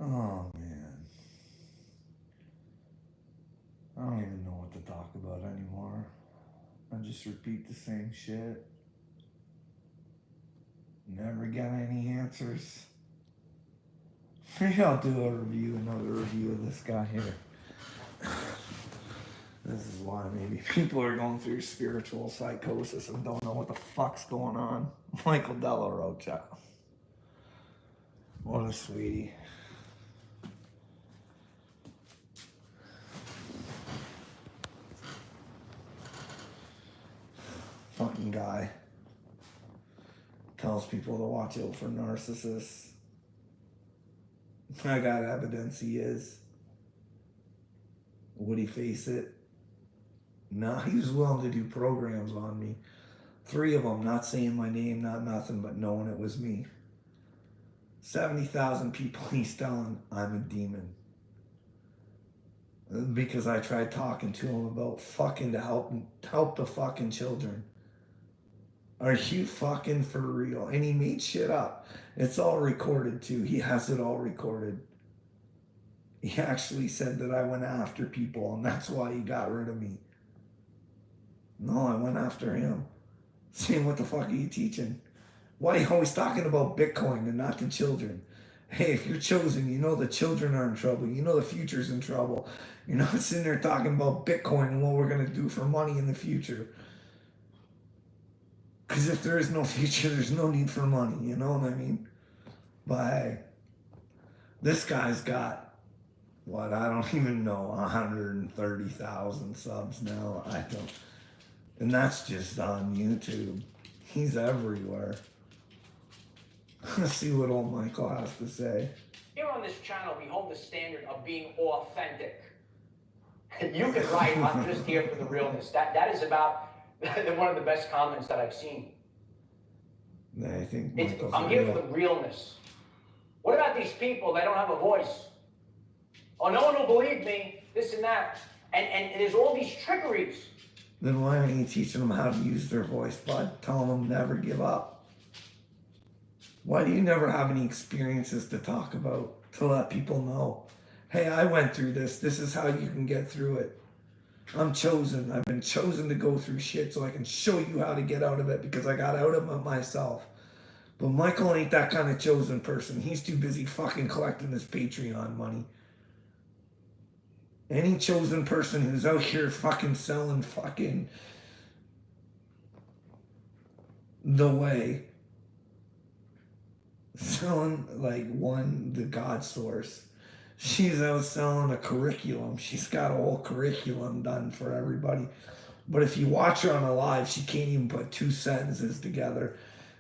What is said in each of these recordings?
Oh man, I don't even know what to talk about anymore. I just repeat the same shit. Never get any answers. Maybe I'll do another review of this guy here. This is why maybe people are going through spiritual psychosis and don't know what the fuck's going on. Michael Della Rocha. What a sweetie. Fucking guy. Tells people to watch out for narcissists. I got evidence he is. Would he face it? No, he was willing to do programs on me. 3 of them, not saying my name, not nothing, but knowing it was me. 70,000 people he's telling I'm a demon. Because I tried talking to him about fucking to help the fucking children. Are you fucking for real? And he made shit up. It's all recorded too. He has it all recorded. He actually said that I went after people and that's why he got rid of me. No, I went after him. Saying, what the fuck are you teaching? Why are you always talking about Bitcoin and not the children? Hey, if you're chosen, you know the children are in trouble. You know the future's in trouble. You're not sitting there talking about Bitcoin and what we're going to do for money in the future. Because if there is no future, there's no need for money. You know what I mean? But hey, this guy's got, what, I don't even know, 130,000 subs now. I don't. And that's just on YouTube. He's everywhere. Let's see what old Michael has to say. Here on this channel, we hold the standard of being authentic. You can write, I'm just here for the realness. That is about one of the best comments that I've seen. I think I'm here for the realness. What about these people that don't have a voice? Oh, no one will believe me, this and that. And there's all these trickeries. Then why aren't you teaching them how to use their voice, bud? Telling them never give up. Why do you never have any experiences to talk about, to let people know? Hey, I went through this. This is how you can get through it. I'm chosen. I've been chosen to go through shit so I can show you how to get out of it because I got out of it myself. But Michael ain't that kind of chosen person. He's too busy fucking collecting his Patreon money. Any chosen person who's out here fucking selling fucking the way, selling like the God source. She's out selling a curriculum. She's got a whole curriculum done for everybody. But if you watch her on a live, she can't even put 2 sentences together.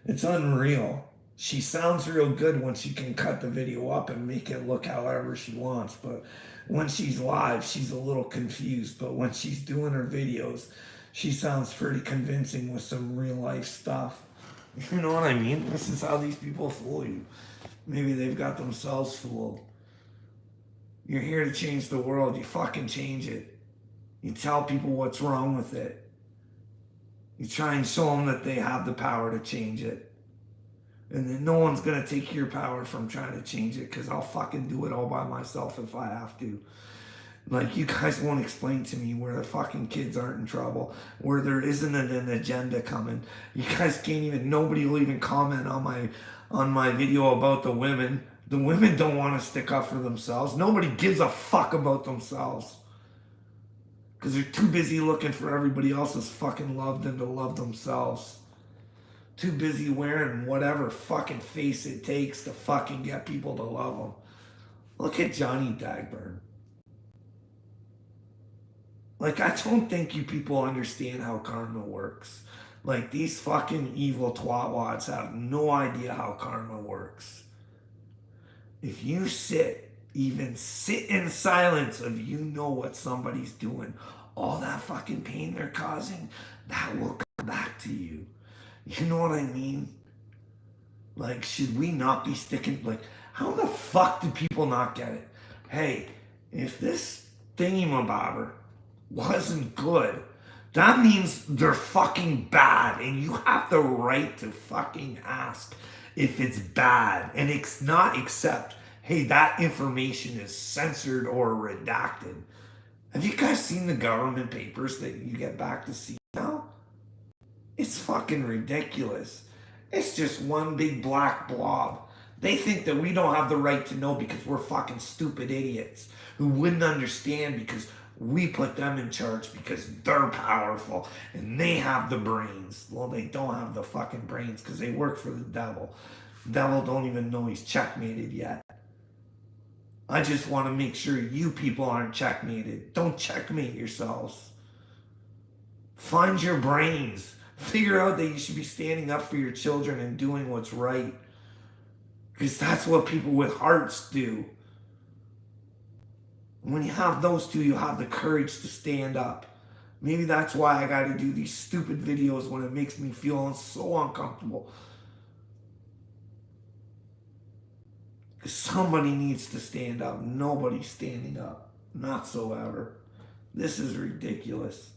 It's unreal. She sounds real good when she can cut the video up and make it look however she wants. But when she's live, she's a little confused. But when she's doing her videos, she sounds pretty convincing with some real life stuff. You know what I mean? This is how these people fool you. Maybe they've got themselves fooled. You're here to change the world. You fucking change it. You tell people what's wrong with it. You try and show them that they have the power to change it. And then no one's going to take your power from trying to change it because I'll fucking do it all by myself if I have to. Like, you guys won't explain to me where the fucking kids aren't in trouble, where there isn't an agenda coming. You guys can't even, nobody will even comment on my video about the women. The women don't want to stick up for themselves. Nobody gives a fuck about themselves. Because they're too busy looking for everybody else's fucking love than to love themselves. Too busy wearing whatever fucking face it takes to fucking get people to love them. Look at Johnny Dagburn. Like, I don't think you people understand how karma works. Like, these fucking evil twatwads have no idea how karma works. If you even sit in silence of you know what somebody's doing, all that fucking pain they're causing, that will come back to you. You know what I mean? Like, should we not be sticking, like, how the fuck do people not get it? Hey, if this thingamabobber wasn't good, that means they're fucking bad, and you have the right to fucking ask if it's bad, and it's not accept, hey, that information is censored or redacted. Have you guys seen the government papers that you get back to see now? It's fucking ridiculous. It's just one big black blob. They think that we don't have the right to know because we're fucking stupid idiots who wouldn't understand because we put them in charge because they're powerful and they have the brains. Well, they don't have the fucking brains because they work for the devil. The devil don't even know he's checkmated yet. I just want to make sure you people aren't checkmated. Don't checkmate yourselves. Find your brains. Figure out that you should be standing up for your children and doing what's right. Because that's what people with hearts do. When you have those two, you have the courage to stand up. Maybe that's why I got to do these stupid videos when it makes me feel so uncomfortable. Because somebody needs to stand up. Nobody's standing up. Not so ever. This is ridiculous.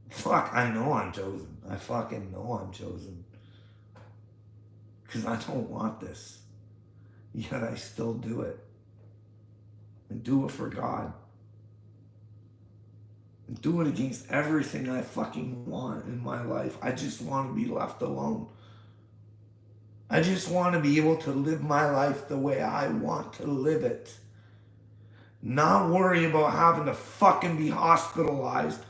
Fuck, I know I'm chosen. I fucking know I'm chosen. Because I don't want this. Yet I still do it. And do it for God. And do it against everything I fucking want in my life. I just want to be left alone. I just want to be able to live my life the way I want to live it. Not worry about having to fucking be hospitalized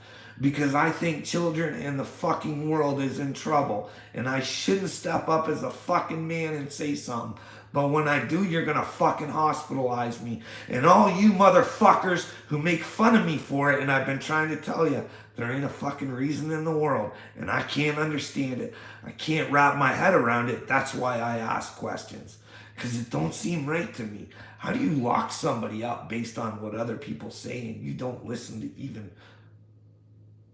because I think children and the fucking world is in trouble. And I shouldn't step up as a fucking man and say something. But when I do, you're gonna fucking hospitalize me. And all you motherfuckers who make fun of me for it, and I've been trying to tell you, there ain't a fucking reason in the world. And I can't understand it. I can't wrap my head around it. That's why I ask questions. Because it don't seem right to me. How do you lock somebody up based on what other people say and you don't listen to even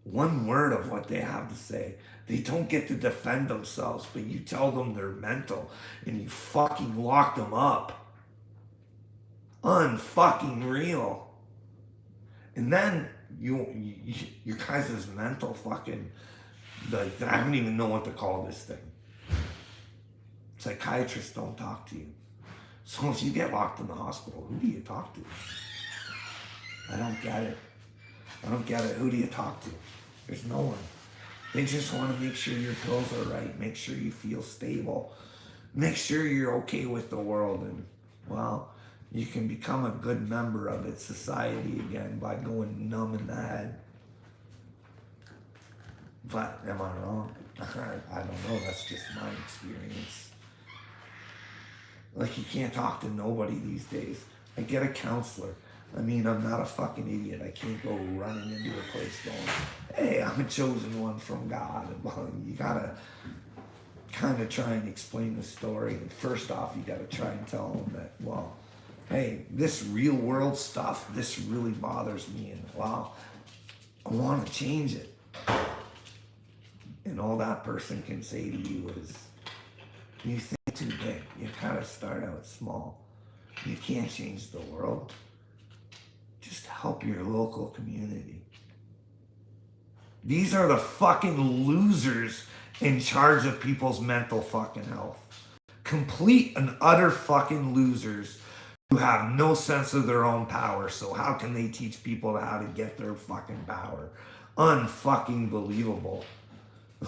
one word of what they have to say? They don't get to defend themselves, but you tell them they're mental and you fucking lock them up. Unfucking real. And then you guys is mental fucking, like, I don't even know what to call this thing. Psychiatrists don't talk to you. So if you get locked in the hospital, who do you talk to? I don't get it. I don't get it. Who do you talk to? There's no one. They just want to make sure your pills are right, make sure you feel stable, make sure you're okay with the world, and, well, you can become a good member of its society again by going numb in the head. But am I wrong? I don't know, that's just my experience. Like, you can't talk to nobody these days. I get a counselor. I mean, I'm not a fucking idiot. I can't go running into a place going, hey, I'm a chosen one from God. Well, you gotta kind of try and explain the story. And first off, you gotta try and tell them that, well, hey, this real world stuff, this really bothers me. And, well, I want to change it. And all that person can say to you is, you think too big. You gotta start out small. You can't change the world. Just help your local community. These are the fucking losers in charge of people's mental fucking health. Complete and utter fucking losers who have no sense of their own power. So how can they teach people how to get their fucking power? Unfucking believable.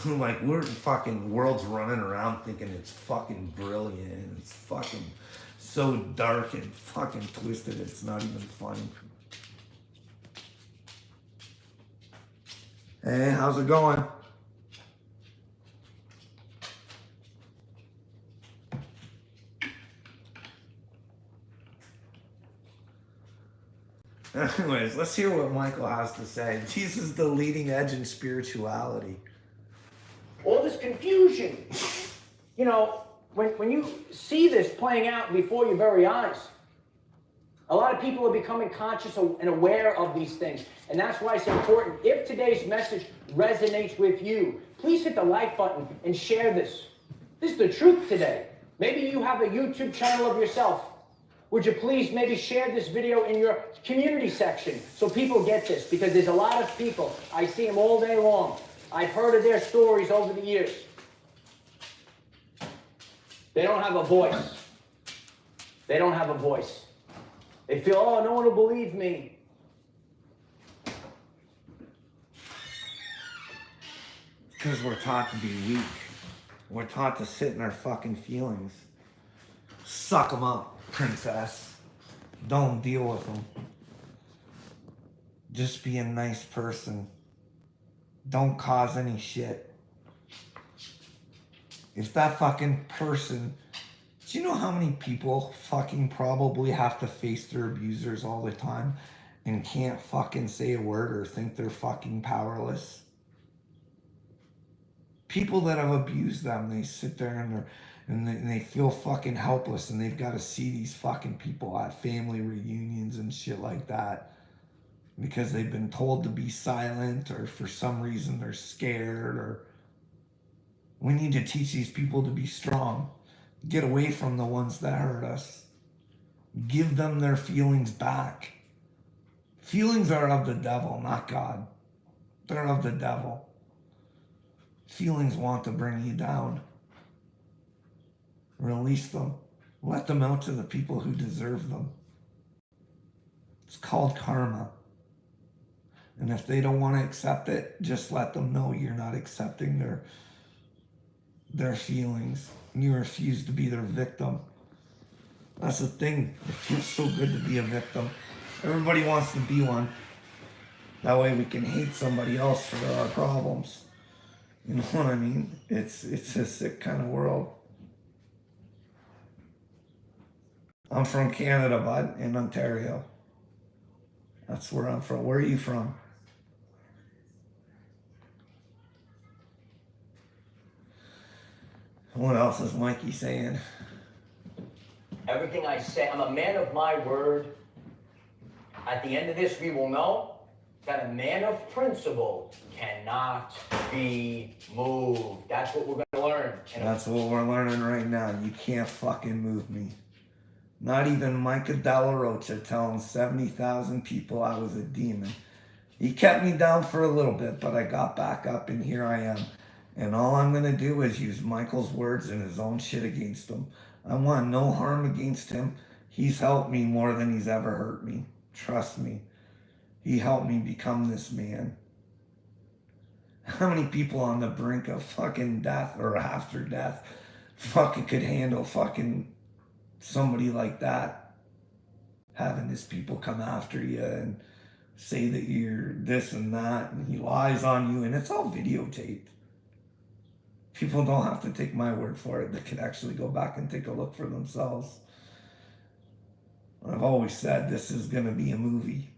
Like, we're fucking world's running around thinking it's fucking brilliant and it's fucking so dark and fucking twisted it's not even funny. Hey, how's it going? Anyways, let's hear what Michael has to say. Jesus is the leading edge in spirituality. All this confusion. You know, when you see this playing out before your very eyes, a lot of people are becoming conscious and aware of these things. And that's why it's important. If today's message resonates with you, please hit the like button and share this. This is the truth today. Maybe you have a YouTube channel of yourself. Would you please maybe share this video in your community section so people get this? Because there's a lot of people. I see them all day long. I've heard of their stories over the years. They don't have a voice. They don't have a voice. They feel, oh, no one will believe me. Because we're taught to be weak. We're taught to sit in our fucking feelings. Suck them up, princess. Don't deal with them. Just be a nice person. Don't cause any shit. If that fucking person... Do you know how many people fucking probably have to face their abusers all the time and can't fucking say a word or think they're fucking powerless? People that have abused them, they sit there and they feel fucking helpless, and they've got to see these fucking people at family reunions and shit like that because they've been told to be silent, or for some reason they're scared. Or we need to teach these people to be strong. Get away from the ones that hurt us. Give them their feelings back. Feelings are of the devil, not God. They're of the devil. Feelings want to bring you down. Release them. Let them out to the people who deserve them. It's called karma. And if they don't want to accept it, just let them know you're not accepting their feelings. You refuse to be their victim. That's the thing. It feels so good to be a victim. Everybody wants to be one. That way we can hate somebody else for our problems. You know what I mean? It's a sick kind of world. I'm from Canada, bud, in Ontario. That's where I'm from. Where are you from? What else is Mikey saying? Everything I say, I'm a man of my word. At the end of this, we will know that a man of principle cannot be moved. That's what we're going to learn. That's what we're learning right now. You can't fucking move me. Not even Micah Della Rocha telling 70,000 people I was a demon. He kept me down for a little bit, but I got back up and here I am. And all I'm going to do is use Michael's words and his own shit against him. I want no harm against him. He's helped me more than he's ever hurt me. Trust me. He helped me become this man. How many people on the brink of fucking death or after death fucking could handle fucking somebody like that? Having his people come after you and say that you're this and that, and he lies on you, and it's all videotaped. People don't have to take my word for it. They can actually go back and take a look for themselves. I've always said this is going to be a movie.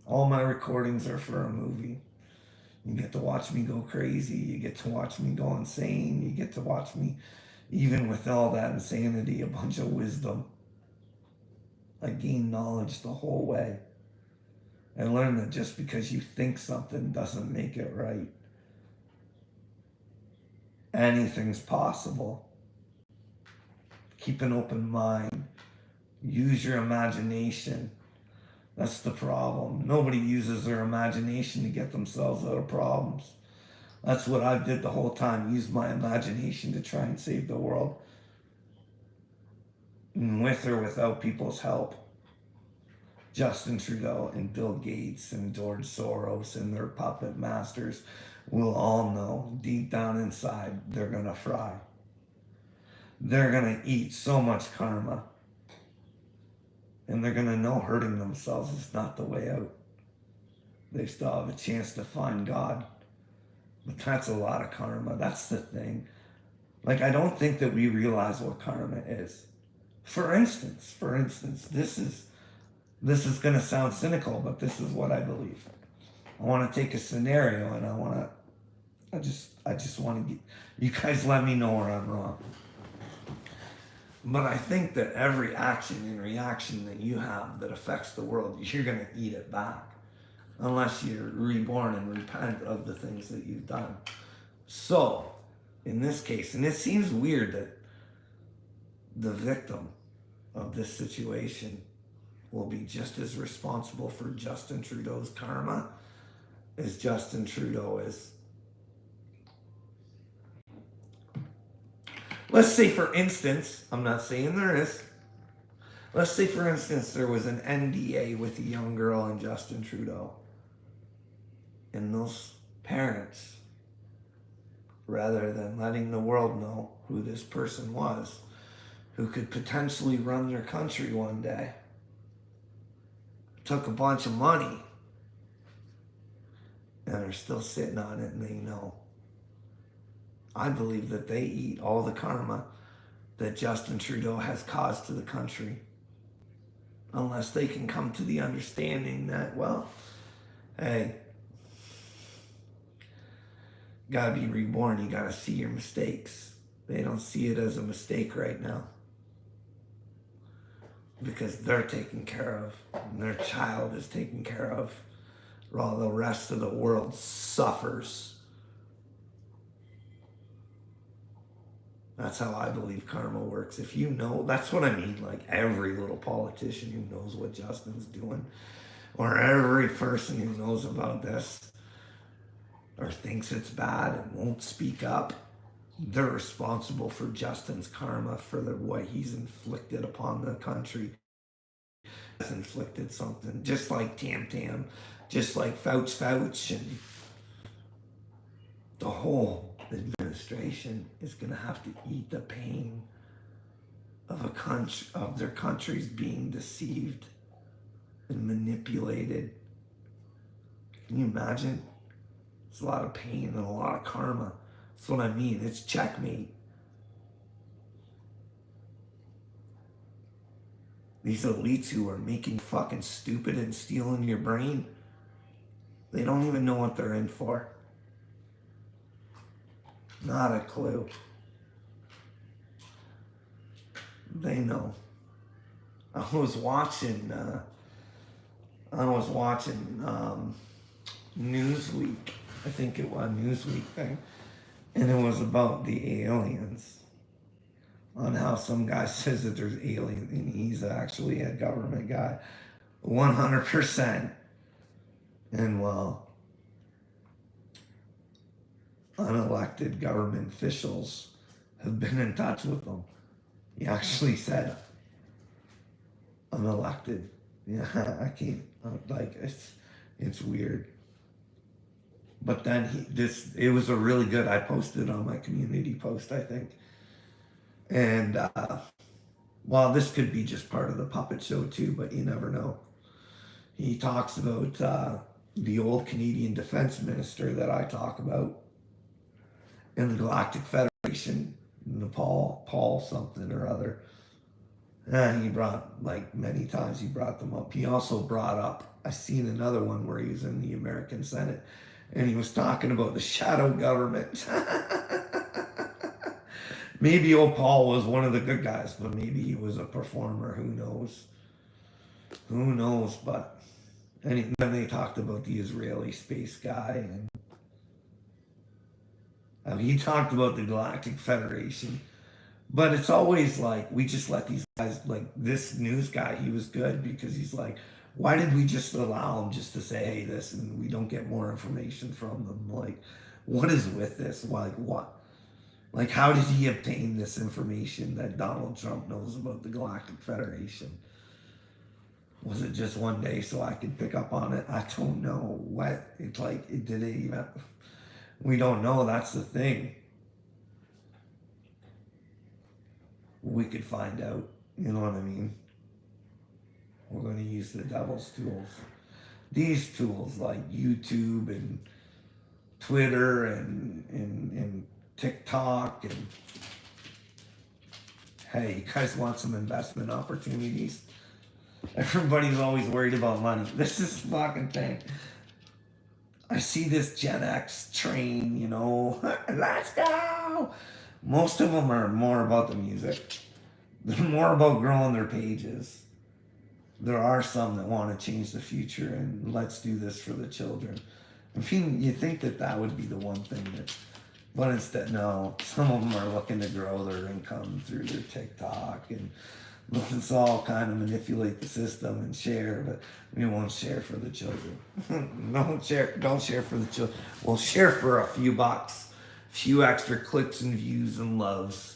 All my recordings are for a movie. You get to watch me go crazy. You get to watch me go insane. You get to watch me, even with all that insanity, a bunch of wisdom. I gain knowledge the whole way. I learned that just because you think something doesn't make it right. Anything's possible. Keep an open mind. Use your imagination. That's the problem. Nobody uses their imagination to get themselves out of problems. That's what I did the whole time. Use my imagination to try and save the world. And with or without people's help. Justin Trudeau and Bill Gates and George Soros and their puppet masters will all know deep down inside they're going to fry. They're going to eat so much karma. And they're going to know hurting themselves is not the way out. They still have a chance to find God. But that's a lot of karma. That's the thing. Like, I don't think that we realize what karma is. For instance, this is going to sound cynical, but this is what I believe. I want to take a scenario and I just want to get, you guys let me know where I'm wrong. But I think that every action and reaction that you have that affects the world, you're going to eat it back. Unless you're reborn and repent of the things that you've done. So, in this case, and it seems weird that the victim of this situation will be just as responsible for Justin Trudeau's karma as Justin Trudeau is. Let's say, for instance, I'm not saying there is. Let's say, for instance, there was an NDA with a young girl and Justin Trudeau. And those parents, rather than letting the world know who this person was, who could potentially run their country one day, took a bunch of money and are still sitting on it, and they know. I believe that they eat all the karma that Justin Trudeau has caused to the country, unless they can come to the understanding that, well, hey, gotta be reborn. You gotta see your mistakes. They don't see it as a mistake right now because they're taken care of and their child is taken care of while the rest of the world suffers. That's how I believe karma works. If you know, that's what I mean. Like every little politician who knows what Justin's doing, or every person who knows about this, or thinks it's bad and won't speak up, they're responsible for Justin's karma, for what he's inflicted upon the country. He's inflicted something, just like Tam Tam, just like Fauch, and the whole administration is going to have to eat the pain of their countries being deceived and manipulated. Can you imagine? It's a lot of pain and a lot of karma. That's what I mean. It's checkmate. These elites who are making fucking stupid and stealing your brain, they don't even know what they're in for. Not a clue. They know. I was watching Newsweek. I think it was a Newsweek thing. And it was about the aliens. On how some guy says that there's aliens and he's actually a government guy. 100%. And well, unelected government officials have been in touch with them. He actually said unelected. Yeah, I can't, like, it's weird. But then it was a really good, I posted on my community post, I think. And, well, this could be just part of the puppet show too, but you never know. He talks about the old Canadian defense minister that I talk about in the Galactic Federation, Paul something or other. And he brought, like many times he brought them up. He also brought up, I seen another one where he was in the American Senate and he was talking about the shadow government. Maybe old Paul was one of the good guys, but maybe he was a performer. Who knows? Who knows? But and then they talked about the Israeli space guy, and he talked about the Galactic Federation. But it's always like, we just let these guys, like this news guy, he was good because he's like, why did we just allow him just to say, hey, this, and we don't get more information from them? Like, what is with this? Like, what? Like, how did he obtain this information that Donald Trump knows about the Galactic Federation? Was it just one day so I could pick up on it? I don't know. What? It's like, it didn't even, we don't know. That's the thing. We could find out. You know what I mean? We're going to use the devil's tools. These tools like YouTube and Twitter and TikTok, and hey, you guys want some investment opportunities? Everybody's always worried about money. This is the fucking thing. I see this Gen X train, you know, let's go. Most of them are more about the music. They're more about growing their pages. There are some that want to change the future and let's do this for the children. I mean, you think that would be the one thing that, but instead, no. Some of them are looking to grow their income through their TikTok, and let's all kind of manipulate the system and share, but we won't share for the children. Don't share for the children. We'll share for a few bucks, a few extra clicks and views and loves.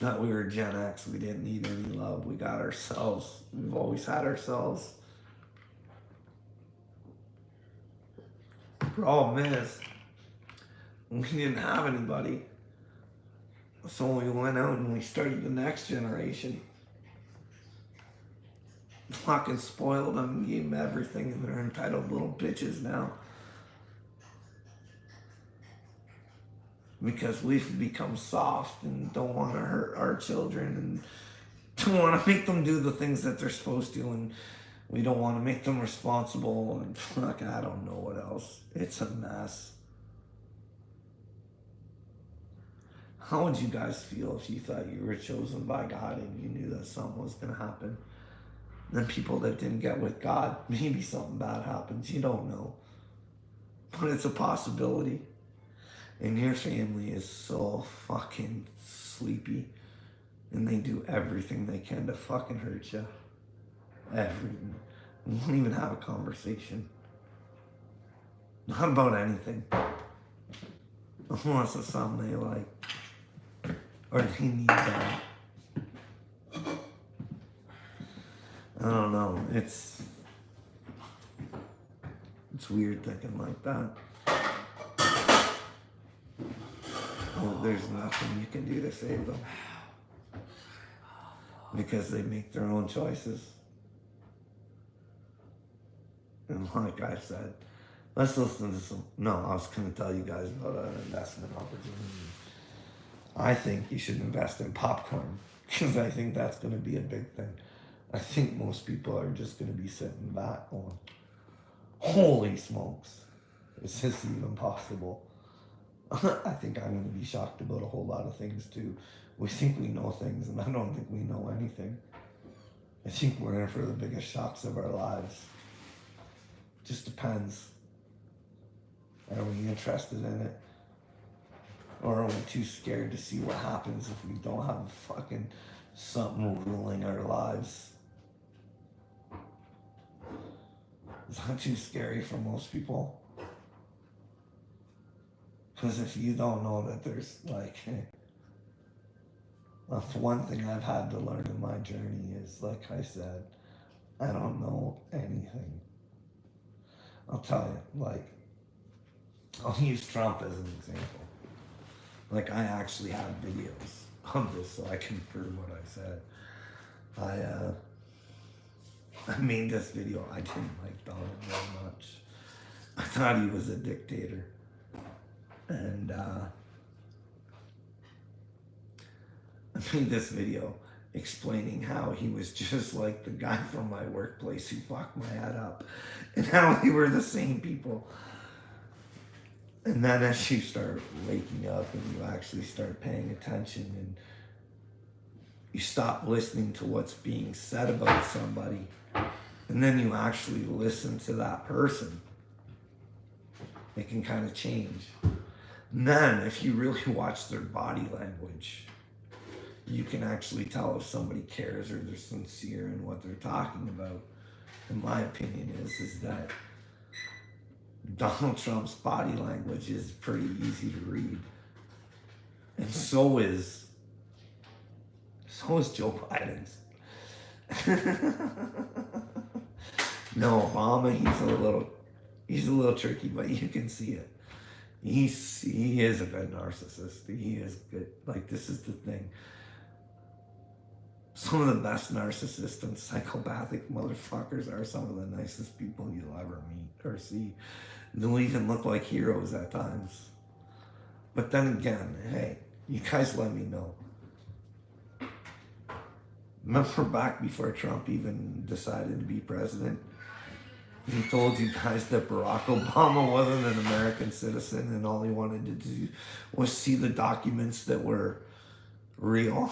That we were Gen X, we didn't need any love. We got ourselves. We've always had ourselves. Problem is, we didn't have anybody. So we went out and we started the next generation. Fucking spoiled them, gave them everything, and they're entitled little bitches now. Because we've become soft and don't want to hurt our children and don't want to make them do the things that they're supposed to, and we don't want to make them responsible, and fuck, I don't know what else. It's a mess. How would you guys feel if you thought you were chosen by God and you knew that something was going to happen? Then people that didn't get with God, maybe something bad happens. You don't know. But it's a possibility. And your family is so fucking sleepy. And they do everything they can to fucking hurt you. Everything. We won't even have a conversation. Not about anything. Unless it's something they like. Or they need that. I don't know. It's weird thinking like that. Well, there's nothing you can do to save them. Because they make their own choices. And like I said, let's listen to some... No, I was going to tell you guys about an investment opportunity. I think you should invest in popcorn. Because I think that's going to be a big thing. I think most people are just going to be sitting back going, holy smokes, is this even possible? I think I'm going to be shocked about a whole lot of things too. We think we know things, and I don't think we know anything. I think we're in for the biggest shocks of our lives. Just depends. Are we interested in it? Or are we too scared to see what happens if we don't have fucking something ruling our lives? Is that too scary for most people? Because if you don't know that there's like, that's one thing I've had to learn in my journey is, like I said, I don't know anything. I'll tell you, like, I'll use Trump as an example. Like, I actually have videos of this so I can prove what I said. I made this video. I didn't like Donald very much. I thought he was a dictator. And I made this video explaining how he was just like the guy from my workplace who fucked my head up. And how we were the same people. And then as you start waking up and you actually start paying attention and you stop listening to what's being said about somebody, and then you actually listen to that person, it can kind of change. And then if you really watch their body language, you can actually tell if somebody cares or they're sincere in what they're talking about. And my opinion is that Donald Trump's body language is pretty easy to read. And so is Joe Biden's. No, Obama, he's a little tricky, but you can see it. He is a good narcissist. He is good. Like, this is the thing. Some of the best narcissists and psychopathic motherfuckers are some of the nicest people you'll ever meet or see. They'll even look like heroes at times. But then again, hey, you guys let me know. Remember back before Trump even decided to be president? He told you guys that Barack Obama wasn't an American citizen and all he wanted to do was see the documents that were real.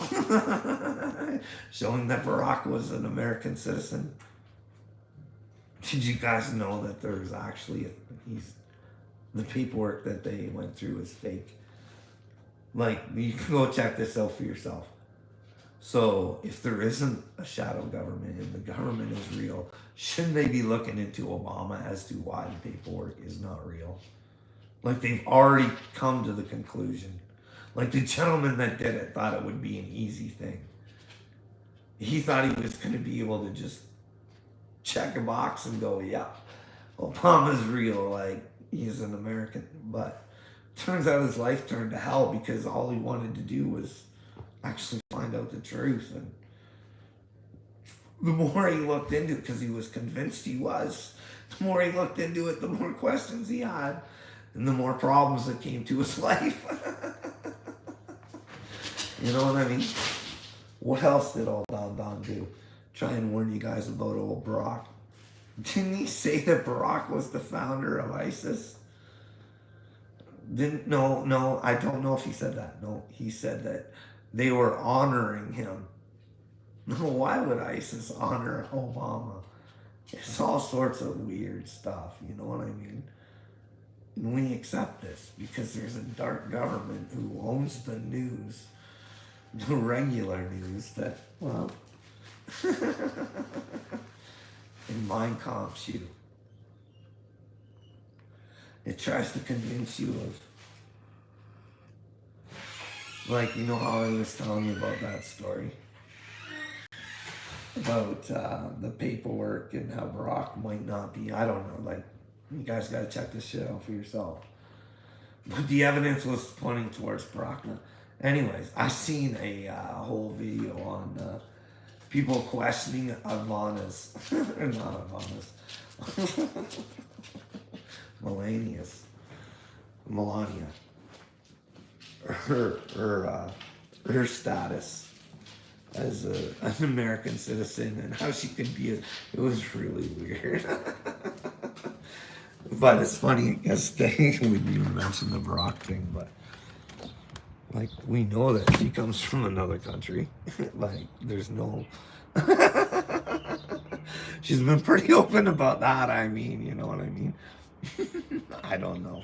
Showing that Barack was an American citizen. Did you guys know that there's actually the paperwork that they went through is fake? Like, you can go check this out for yourself. So if there isn't a shadow government and the government is real, shouldn't they be looking into Obama as to why the paperwork is not real? Like, they've already come to the conclusion. Like the gentleman that did it thought it would be an easy thing. He thought he was going to be able to just check a box and go, yeah, Obama's real, like he's an American. But turns out his life turned to hell because all he wanted to do was actually find out the truth. And the more he looked into it, because he was convinced he was, the more he looked into it, the more questions he had, and the more problems that came to his life. You know what I mean? What else did old Don do? Try and warn you guys about old Barack. Didn't he say that Barack was the founder of ISIS? No, I don't know if he said that. No, he said that they were honoring him. No, why would ISIS honor Obama? It's all sorts of weird stuff, you know what I mean? And we accept this because there's a dark government who owns the news, the regular news that, well, and mind comps you. It tries to convince you of, like, you know how I was telling you about that story? About the paperwork and how Barack might not be, I don't know, like, you guys gotta check this shit out for yourself. But the evidence was pointing towards Barack. Anyways, I seen a whole video on people questioning Ivana's, or not Ivana's, Melania, her status as an American citizen and how she could be. It was really weird. But it's funny, I guess they wouldn't even mention the Barack thing, but like we know that she comes from another country. Like there's no she's been pretty open about that, I mean, you know what I mean? I don't know.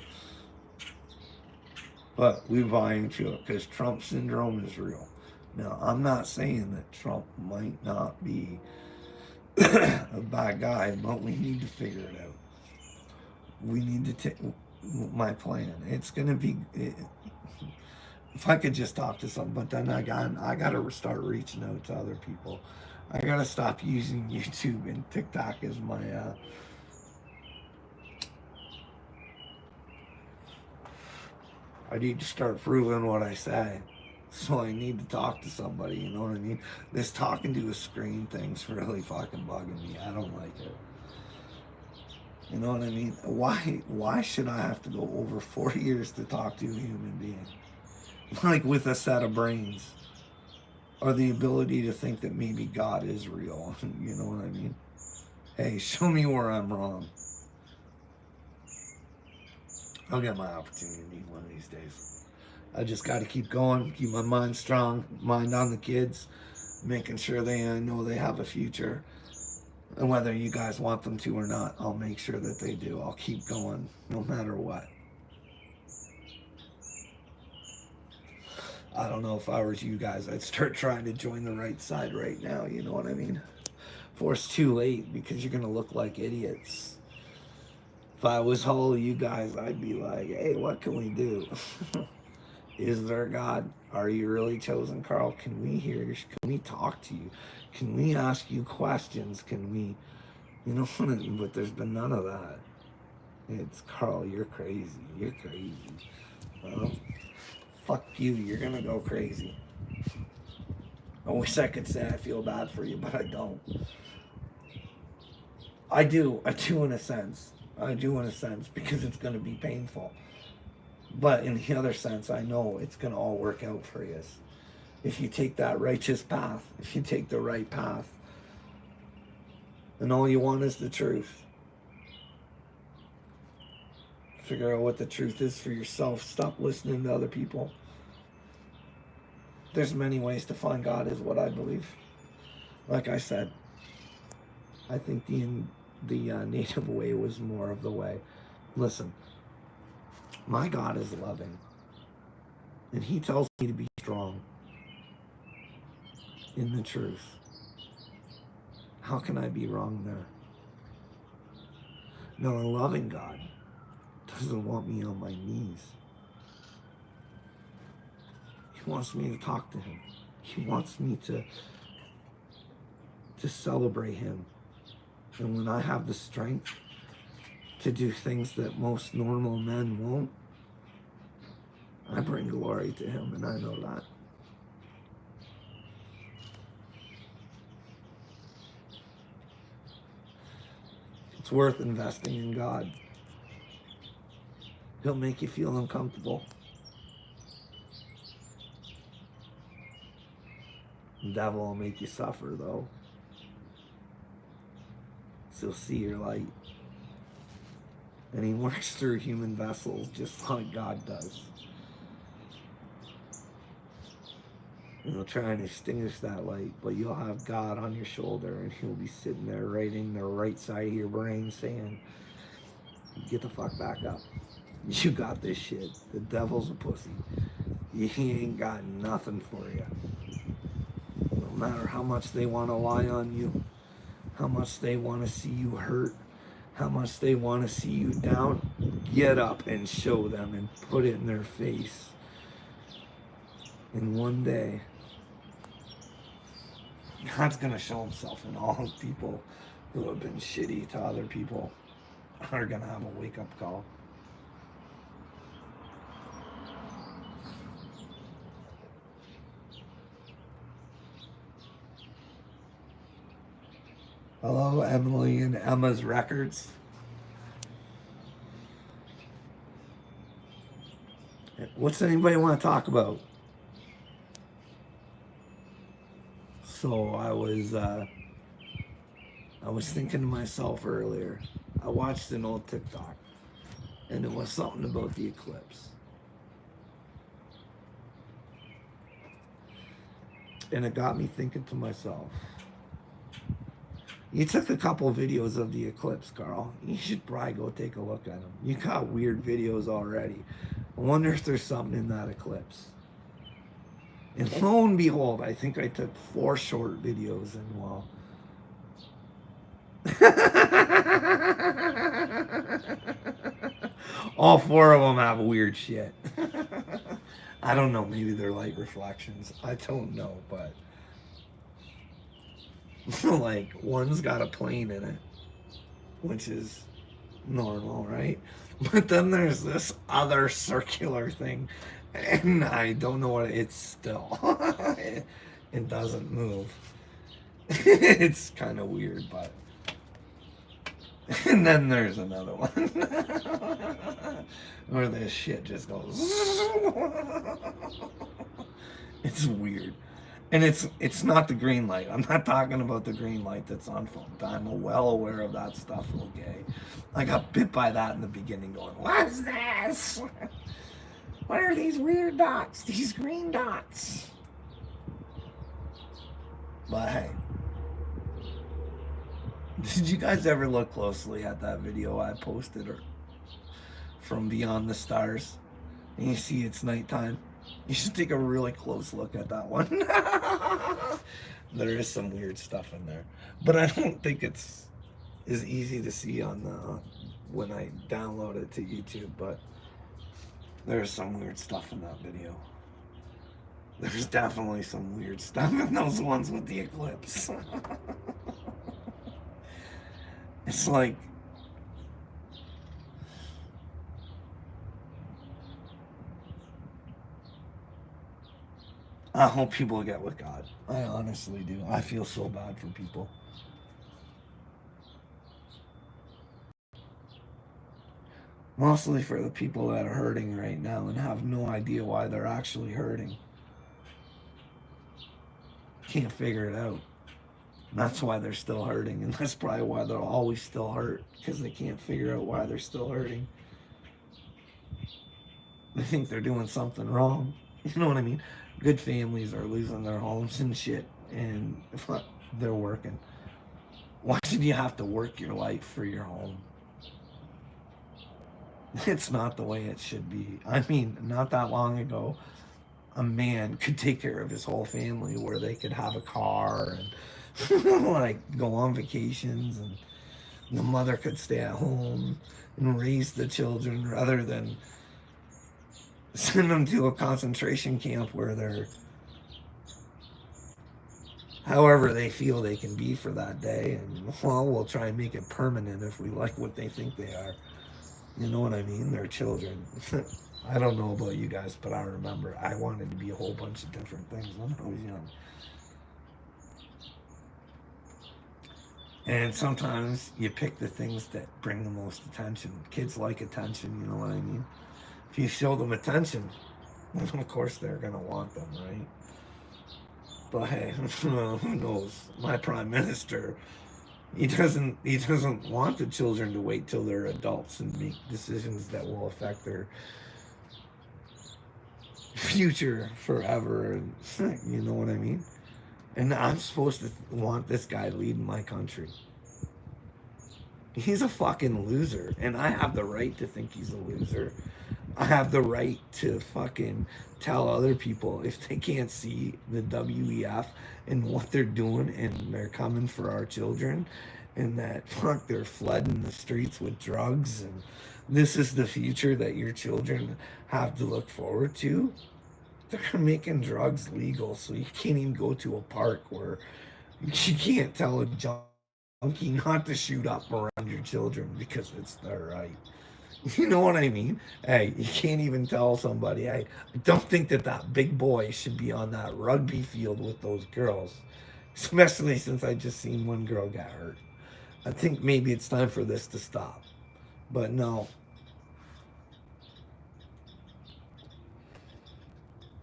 But we buy into it because Trump syndrome is real. Now, I'm not saying that Trump might not be a bad guy, but we need to figure it out. We need to take my plan. It's going to be, if I could just talk to someone, but then I got to start reaching out to other people. I got to stop using YouTube and TikTok as my, I need to start proving what I say. So I need to talk to somebody, you know what I mean? This talking to a screen thing's really fucking bugging me. I don't like it. You know what I mean? Why should I have to go over 4 years to talk to a human being? Like with a set of brains. Or the ability to think that maybe God is real. You know what I mean? Hey, show me where I'm wrong. I'll get my opportunity one of these days. I just got to keep going, keep my mind strong, mind on the kids, making sure they know they have a future. And whether you guys want them to or not, I'll make sure that they do. I'll keep going no matter what. I don't know if I was you guys, I'd start trying to join the right side right now, you know what I mean? Before it's too late, because you're going to look like idiots. If I was all of you guys, I'd be like, hey, what can we do? Is there a God? Are you really chosen, Carl? Can we hear you? Can we talk to you? Can we ask you questions? Can we, you know what I mean? But there's been none of that. It's, Carl, you're crazy. You're crazy. Well, fuck you. You're going to go crazy. I wish I could say I feel bad for you, but I don't. I do in a sense. I do in a sense because it's going to be painful. But in the other sense, I know it's going to all work out for you. If you take that righteous path, if you take the right path, and all you want is the truth. Figure out what the truth is for yourself. Stop listening to other people. There's many ways to find God is what I believe. Like I said, I think the native way was more of the way. Listen, my God is loving, and he tells me to be strong in the truth. How can I be wrong there? No, a loving God doesn't want me on my knees. He wants me to talk to him. He wants me to celebrate him. And when I have the strength to do things that most normal men won't, I bring glory to him, and I know that. It's worth investing in God. He'll make you feel uncomfortable. The devil will make you suffer, though. So you'll see your light. And he works through human vessels just like God does. And he'll try and extinguish that light, but you'll have God on your shoulder, and he'll be sitting there right in the right side of your brain saying, get the fuck back up. You got this shit. The devil's a pussy. He ain't got nothing for you. No matter how much they want to lie on you, how much they want to see you hurt, how much they want to see you down, get up and show them and put it in their face. And one day, God's going to show himself, and all the people who have been shitty to other people are going to have a wake-up call. Hello, Emily and Emma's Records. What's anybody want to talk about? So I was thinking to myself earlier. I watched an old TikTok, and it was something about the eclipse. And it got me thinking to myself, you took a couple videos of the eclipse, Carl. You should probably go take a look at them. You got weird videos already. I wonder if there's something in that eclipse. And lo and behold, I think I took 4 short videos, and well, all 4 of them have weird shit. I don't know, maybe they're light reflections. I don't know, but like, one's got a plane in it, which is normal, right? But then there's this other circular thing, and I don't know what it's still. It doesn't move. It's kind of weird, but. And then there's another one where this shit just goes. It's weird. And it's not the green light. I'm not talking about the green light that's on phone. I'm well aware of that stuff, okay? I got bit by that in the beginning going, what is this? What are these weird dots? These green dots? But hey, did you guys ever look closely at that video I posted from Beyond the Stars? And you see it's nighttime? You should take a really close look at that one. There is some weird stuff in there, but I don't think it's as easy to see on when I download it to YouTube. But there's some weird stuff in that video. There's definitely some weird stuff in those ones with the eclipse. It's like, I hope people get with God. I honestly do. I feel so bad for people. Mostly for the people that are hurting right now and have no idea why they're actually hurting. Can't figure it out. That's why they're still hurting, and that's probably why they'll always still hurt, because they can't figure out why they're still hurting. They think they're doing something wrong. You know what I mean? Good families are losing their homes and shit, and they're working. Why should you have to work your life for your home? It's not the way it should be. I mean, not that long ago, a man could take care of his whole family, where they could have a car and like go on vacations, and the mother could stay at home and raise the children rather than send them to a concentration camp where they're however they feel they can be for that day, and well, we'll try and make it permanent if we like what they think they are. You know what I mean? They're children. I don't know about you guys, but I remember I wanted to be a whole bunch of different things when I was young. And sometimes you pick the things that bring the most attention. Kids like attention, you know what I mean? If you show them attention, then of course they're gonna want them, right? But hey, who knows? My prime minister, he doesn't want the children to wait till they're adults and make decisions that will affect their future forever. And you know what I mean? And I'm supposed to want this guy leading my country. He's a fucking loser, and I have the right to think he's a loser. I have the right to fucking tell other people if they can't see the WEF and what they're doing and they're coming for our children and that fuck they're flooding the streets with drugs and this is the future that your children have to look forward to. They're making drugs legal, so you can't even go to a park where you can't tell a junkie not to shoot up around your children because it's their right. You know what I mean? Hey, you can't even tell somebody, hey, I don't think that that big boy should be on that rugby field with those girls, especially since I just seen one girl get hurt. I think maybe it's time for this to stop. But no.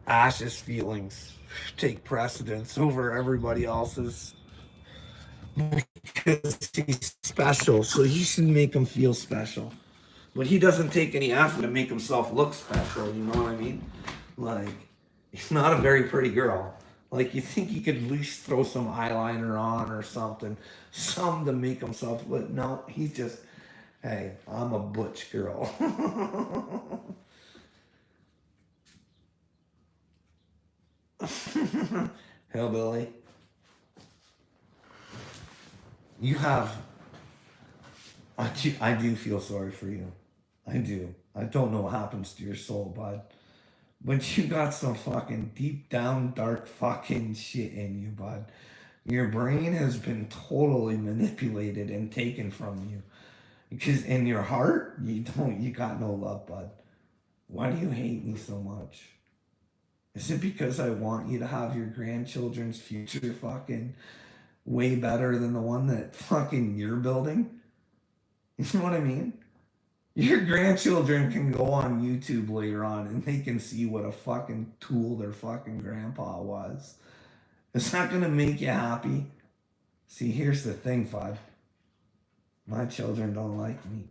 Ash's feelings take precedence over everybody else's because he's special, so he should make him feel special. But he doesn't take any effort to make himself look special, you know what I mean? Like, he's not a very pretty girl. Like, you think he could at least throw some eyeliner on or something, to make himself look. No, he's just, hey, I'm a butch girl. Hillbilly. You have. I do feel sorry for you. I do. I don't know what happens to your soul, bud. But you got some fucking deep down dark fucking shit in you, bud. Your brain has been totally manipulated and taken from you. Because in your heart, you got no love, bud. Why do you hate me so much? Is it because I want you to have your grandchildren's future fucking way better than the one that fucking you're building? You know what I mean? Your grandchildren can go on YouTube later on and they can see what a fucking tool their fucking grandpa was. Is that gonna make you happy? See, here's the thing, Fudd. My children don't like me.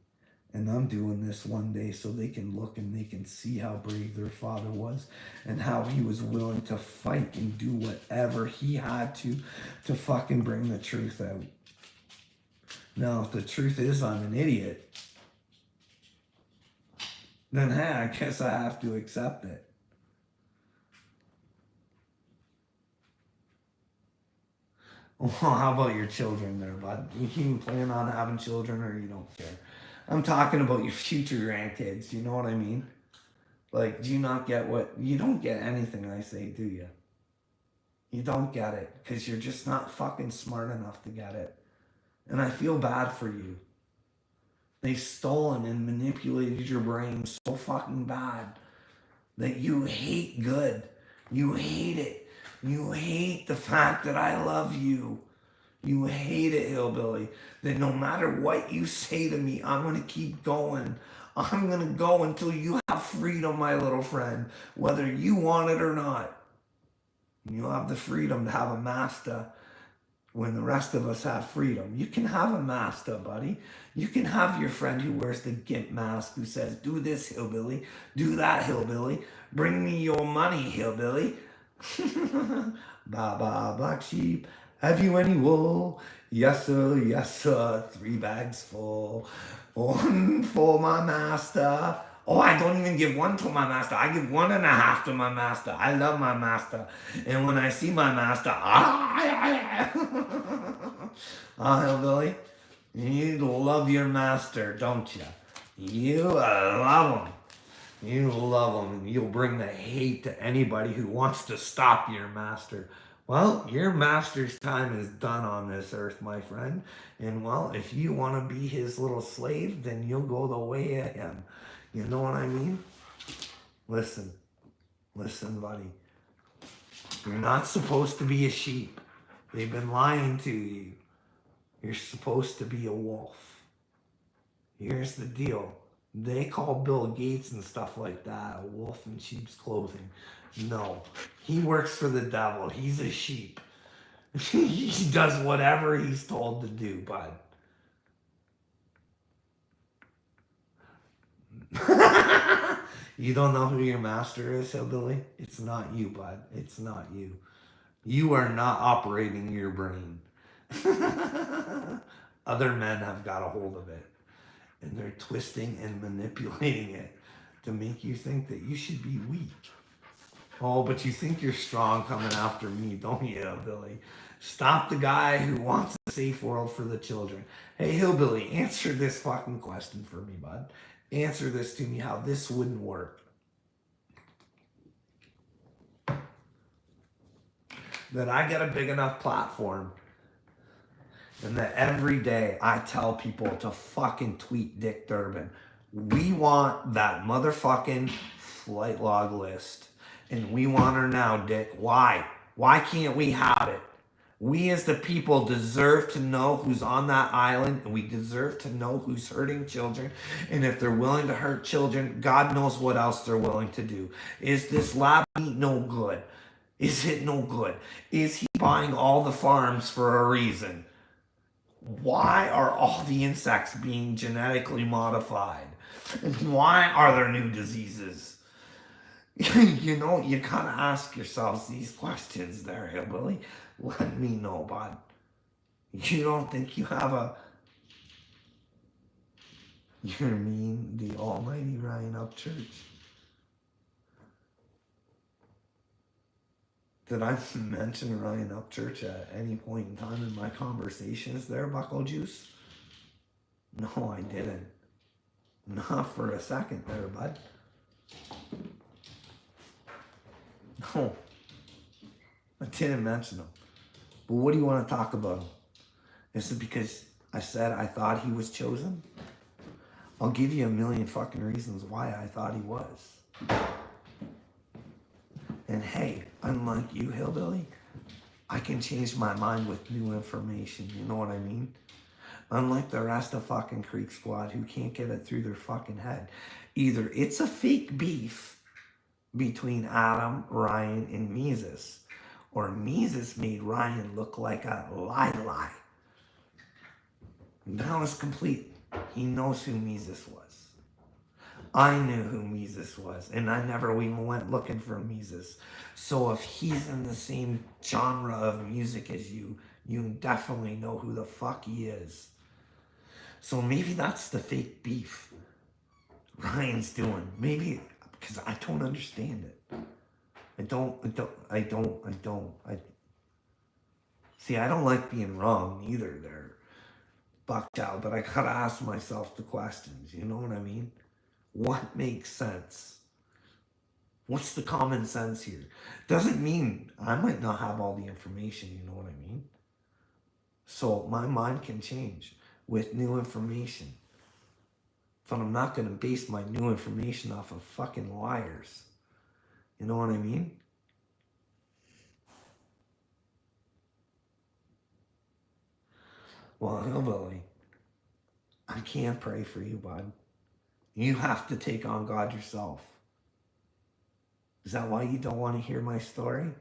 And I'm doing this one day so they can look and they can see how brave their father was and how he was willing to fight and do whatever he had to fucking bring the truth out. Now, if the truth is I'm an idiot, then hey, I guess I have to accept it. Well, how about your children there, bud? You plan on having children or you don't care? I'm talking about your future grandkids, you know what I mean? Like, do you not get you don't get anything I say, do you? You don't get it, because you're just not fucking smart enough to get it. And I feel bad for you. They've stolen and manipulated your brain so fucking bad that you hate good. You hate it. You hate the fact that I love you. You hate it, hillbilly. That no matter what you say to me, I'm going to keep going. I'm going to go until you have freedom, my little friend, whether you want it or not. You'll have the freedom to have a master when the rest of us have freedom. You can have a master, buddy. You can have your friend who wears the gimp mask who says, do this, hillbilly. Do that, hillbilly. Bring me your money, hillbilly. Baba, black sheep. Have you any wool? Yes, sir, 3 bags full. 1 for my master. Oh, I don't even give 1 to my master. I give 1.5 to my master. I love my master. And when I see my master, hillbilly, you love your master, don't you? You love him. You love him, and you'll bring the hate to anybody who wants to stop your master. Well, your master's time is done on this earth, my friend. And well, if you want to be his little slave, then you'll go the way of him. You know what I mean? Listen, buddy. You're not supposed to be a sheep. They've been lying to you. You're supposed to be a wolf. Here's the deal. They call Bill Gates and stuff like that a wolf in sheep's clothing. No, he works for the devil. He's a sheep. He does whatever he's told to do, bud. You don't know who your master is, hillbilly? It's not you, bud. It's not you. You are not operating your brain. Other men have got a hold of it. And they're twisting and manipulating it to make you think that you should be weak. Oh, but you think you're strong coming after me, don't you, Hillbilly? Stop the guy who wants a safe world for the children. Hey, Hillbilly, answer this fucking question for me, bud. Answer this to me, how this wouldn't work. That I get a big enough platform and that every day I tell people to fucking tweet Dick Durbin. We want that motherfucking flight log list. And we want her now, Dick. Why? Why can't we have it? We as the people deserve to know who's on that island, and we deserve to know who's hurting children. And if they're willing to hurt children, God knows what else they're willing to do. Is this lab meat no good? Is it no good? Is he buying all the farms for a reason? Why are all the insects being genetically modified? And why are there new diseases? You know, you gotta ask yourselves these questions there, Hillbilly. Let me know, bud. You don't think you have a... You mean the almighty Ryan Upchurch? Did I mention Ryan Upchurch at any point in time in my conversations there, Bucko Juice? No, I didn't. Not for a second there, bud. No. I didn't mention him. But what do you want to talk about him? Is it because I said I thought he was chosen? I'll give you a million fucking reasons why I thought he was. And hey, unlike you, Hillbilly, I can change my mind with new information. You know what I mean? Unlike the rest of fucking Creek Squad who can't get it through their fucking head. Either it's a fake beef between Adam, Ryan, and Mises, or Mises made Ryan look like a lie. That was complete. He knows who Mises was. I knew who Mises was, and I never even went looking for Mises. So if he's in the same genre of music as you, you definitely know who the fuck he is. So maybe that's the fake beef Ryan's doing. Maybe, because I don't understand it. I don't. See, I don't like being wrong either there, Buckchow, but I gotta ask myself the questions, you know what I mean? What makes sense? What's the common sense here? Doesn't mean I might not have all the information, you know what I mean? So my mind can change with new information. But I'm not gonna base my new information off of fucking liars. You know what I mean? Well, Hillbilly, I can't pray for you, bud. You have to take on God yourself. Is that why you don't want to hear my story?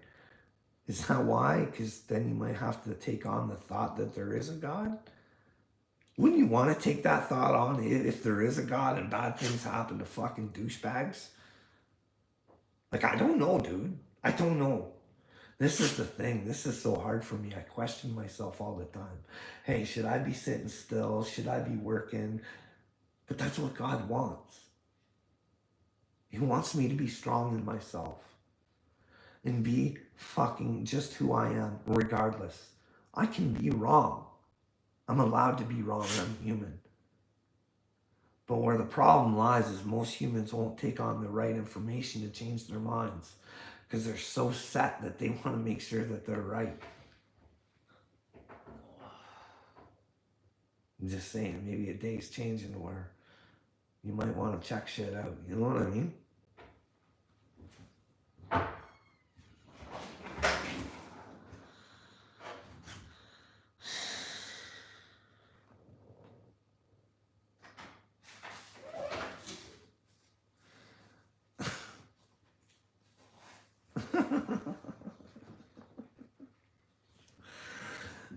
Is that why? Because then you might have to take on the thought that there is a God? Wouldn't you want to take that thought on if there is a God and bad things happen to fucking douchebags? Like, I don't know, dude. I don't know. This is the thing. This is so hard for me. I question myself all the time. Hey, should I be sitting still? Should I be working? But that's what God wants. He wants me to be strong in myself and be fucking just who I am, regardless. I can be wrong. I'm allowed to be wrong. I'm human. But where the problem lies is most humans won't take on the right information to change their minds because they're so set that they want to make sure that they're right. I'm just saying, maybe a day's changing where you might want to check shit out. You know what I mean?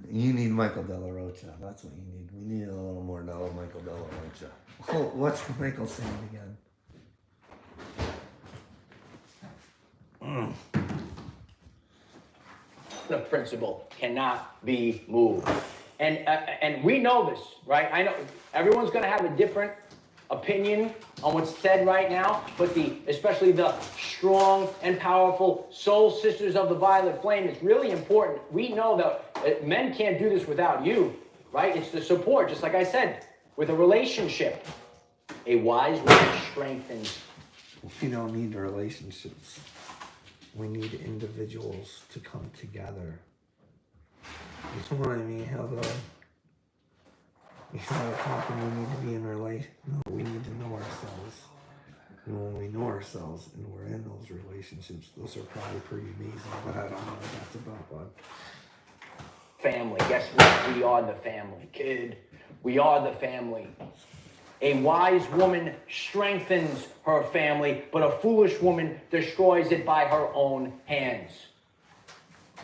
You need Michael Della Rocha. That's what you need. We need a little more Michael Della Rocha. Oh, what's Michael saying again? The principle cannot be moved. And we know this, right? I know everyone's going to have a different opinion on what's said right now, but especially the strong and powerful soul sisters of the violet flame is really important. We know that men can't do this without you, right? It's the support, just like I said, with a relationship. A wise woman strengthens. We don't need relationships. We need individuals to come together. You know what I mean? How the you started talking, we need to be in relation. No, we need to know ourselves. And when we know ourselves and we're in those relationships, those are probably pretty amazing. But I don't know what that's about, bud. Family. Guess what? We are the family, kid. We are the family. A wise woman strengthens her family, but a foolish woman destroys it by her own hands.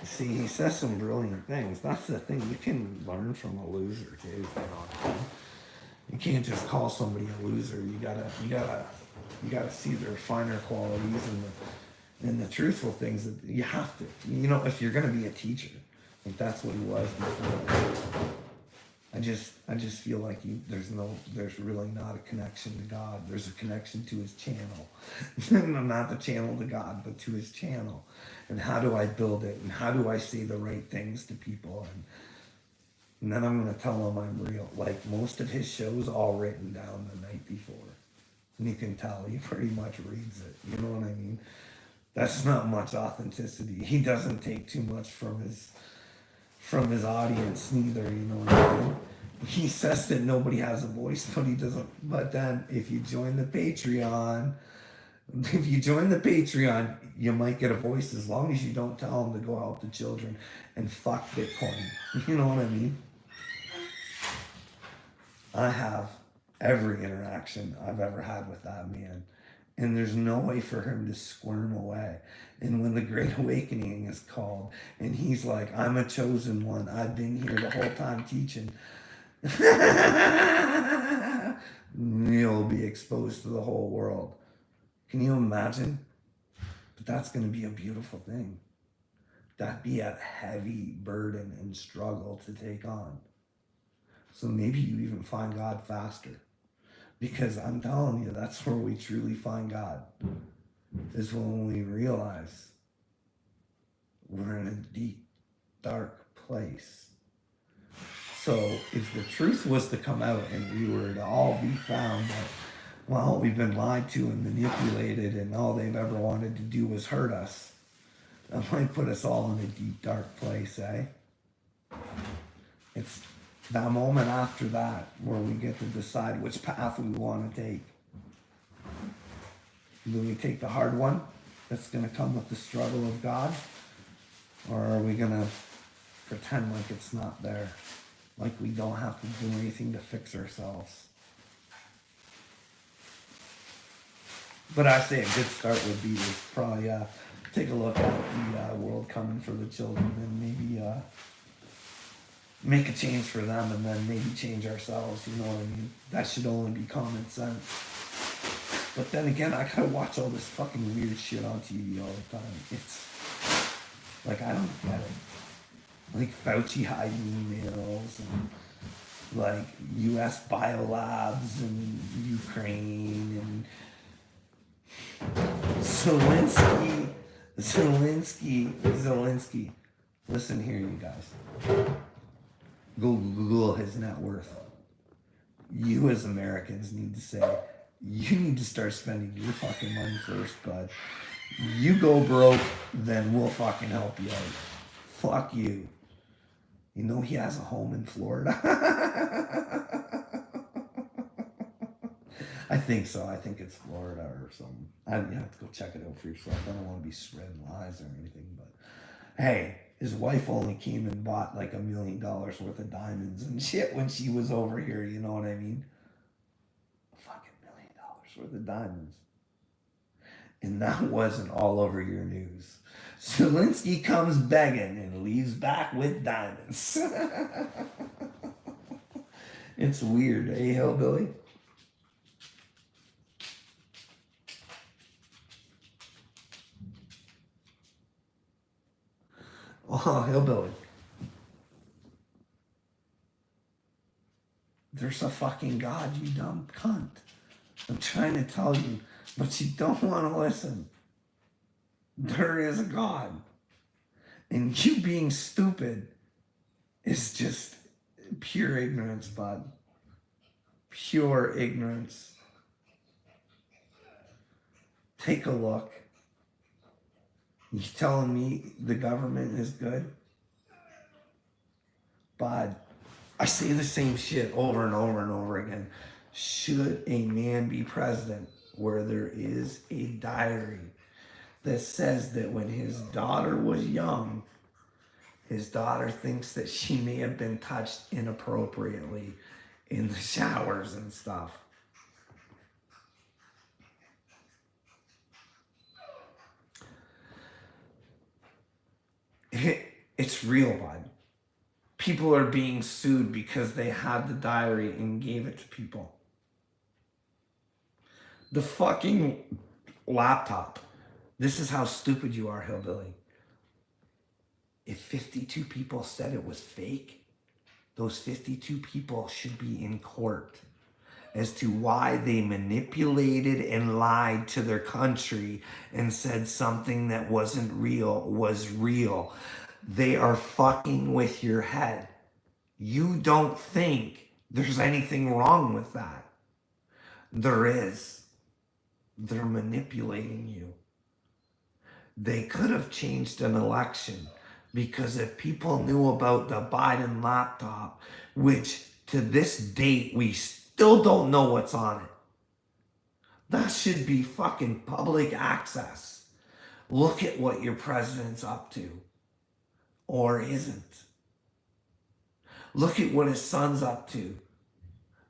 See, he says some brilliant things. That's the thing. You can learn from a loser too. You know? You can't just call somebody a loser. You gotta see their finer qualities and the truthful things that you have to. You know, if you're gonna be a teacher, like that's what he was before. I just feel like there's really not a connection to God. There's a connection to his channel. Not the channel to God, but to his channel. And how do I build it? And how do I say the right things to people? And then I'm going to tell him I'm real. Like most of his shows all written down the night before. And you can tell he pretty much reads it. You know what I mean? That's not much authenticity. He doesn't take too much from his audience neither, you know what I mean? He says that nobody has a voice, but he doesn't. But then if you join the Patreon, you might get a voice as long as you don't tell them to go help the children and fuck Bitcoin. You know what I mean? I have every interaction I've ever had with that man. And there's no way for him to squirm away. And when the Great Awakening is called, and he's like, I'm a chosen one. I've been here the whole time teaching. You'll be exposed to the whole world. Can you imagine? But that's going to be a beautiful thing. That'd be a heavy burden and struggle to take on. So maybe you even find God faster. Because I'm telling you, that's where we truly find God. Is when we realize we're in a deep, dark place. So if the truth was to come out and we were to all be found that, well, we've been lied to and manipulated and all they've ever wanted to do was hurt us, that might put us all in a deep, dark place, eh? It's that moment after that where we get to decide which path we want to take. Do we take the hard one that's going to come with the struggle of God? Or are we going to pretend like it's not there? Like we don't have to do anything to fix ourselves? But I say a good start would be to probably take a look at the world coming for the children and maybe make a change for them and then maybe change ourselves, you know what I mean? That should only be common sense. But then again, I gotta watch all this fucking weird shit on TV all the time. It's like, I don't get it. Like Fauci hiding emails and like US biolabs and Ukraine and Zelensky. Listen here, you guys. Go Google his net worth. you as Americans need to say, you need to start spending your fucking money first, bud. You go broke, then we'll fucking help you out. Fuck you. You know he has a home in Florida? I think so. I think it's Florida or something. You have to go check it out for yourself. I don't want to be spreading lies or anything, but hey, his wife only came and bought like $1 million worth of diamonds and shit when she was over here, you know what I mean? A fucking $1 million worth of diamonds. And that wasn't all over your news. Zelensky comes begging and leaves back with diamonds. It's weird, eh, Hillbilly? Oh, Hillbilly. There's a fucking God, you dumb cunt. I'm trying to tell you, but you don't want to listen. There is a God. And you being stupid is just pure ignorance, bud. Pure ignorance. Take a look. You telling me the government is good? Bud, I say the same shit over and over and over again. Should a man be president where there is a diary that says that when his daughter was young, his daughter thinks that she may have been touched inappropriately in the showers and stuff? It's real, bud. People are being sued because they had the diary and gave it to people. The fucking laptop. This is how stupid you are, Hillbilly. If 52 people said it was fake, those 52 people should be in court as to why they manipulated and lied to their country and said something that wasn't real was real. They are fucking with your head. You don't think there's anything wrong with that. There is. They're manipulating you. They could have changed an election because if people knew about the Biden laptop, which to this date we still don't know what's on it, that should be fucking public access. Look at what your president's up to. Or isn't. Look at what his son's up to.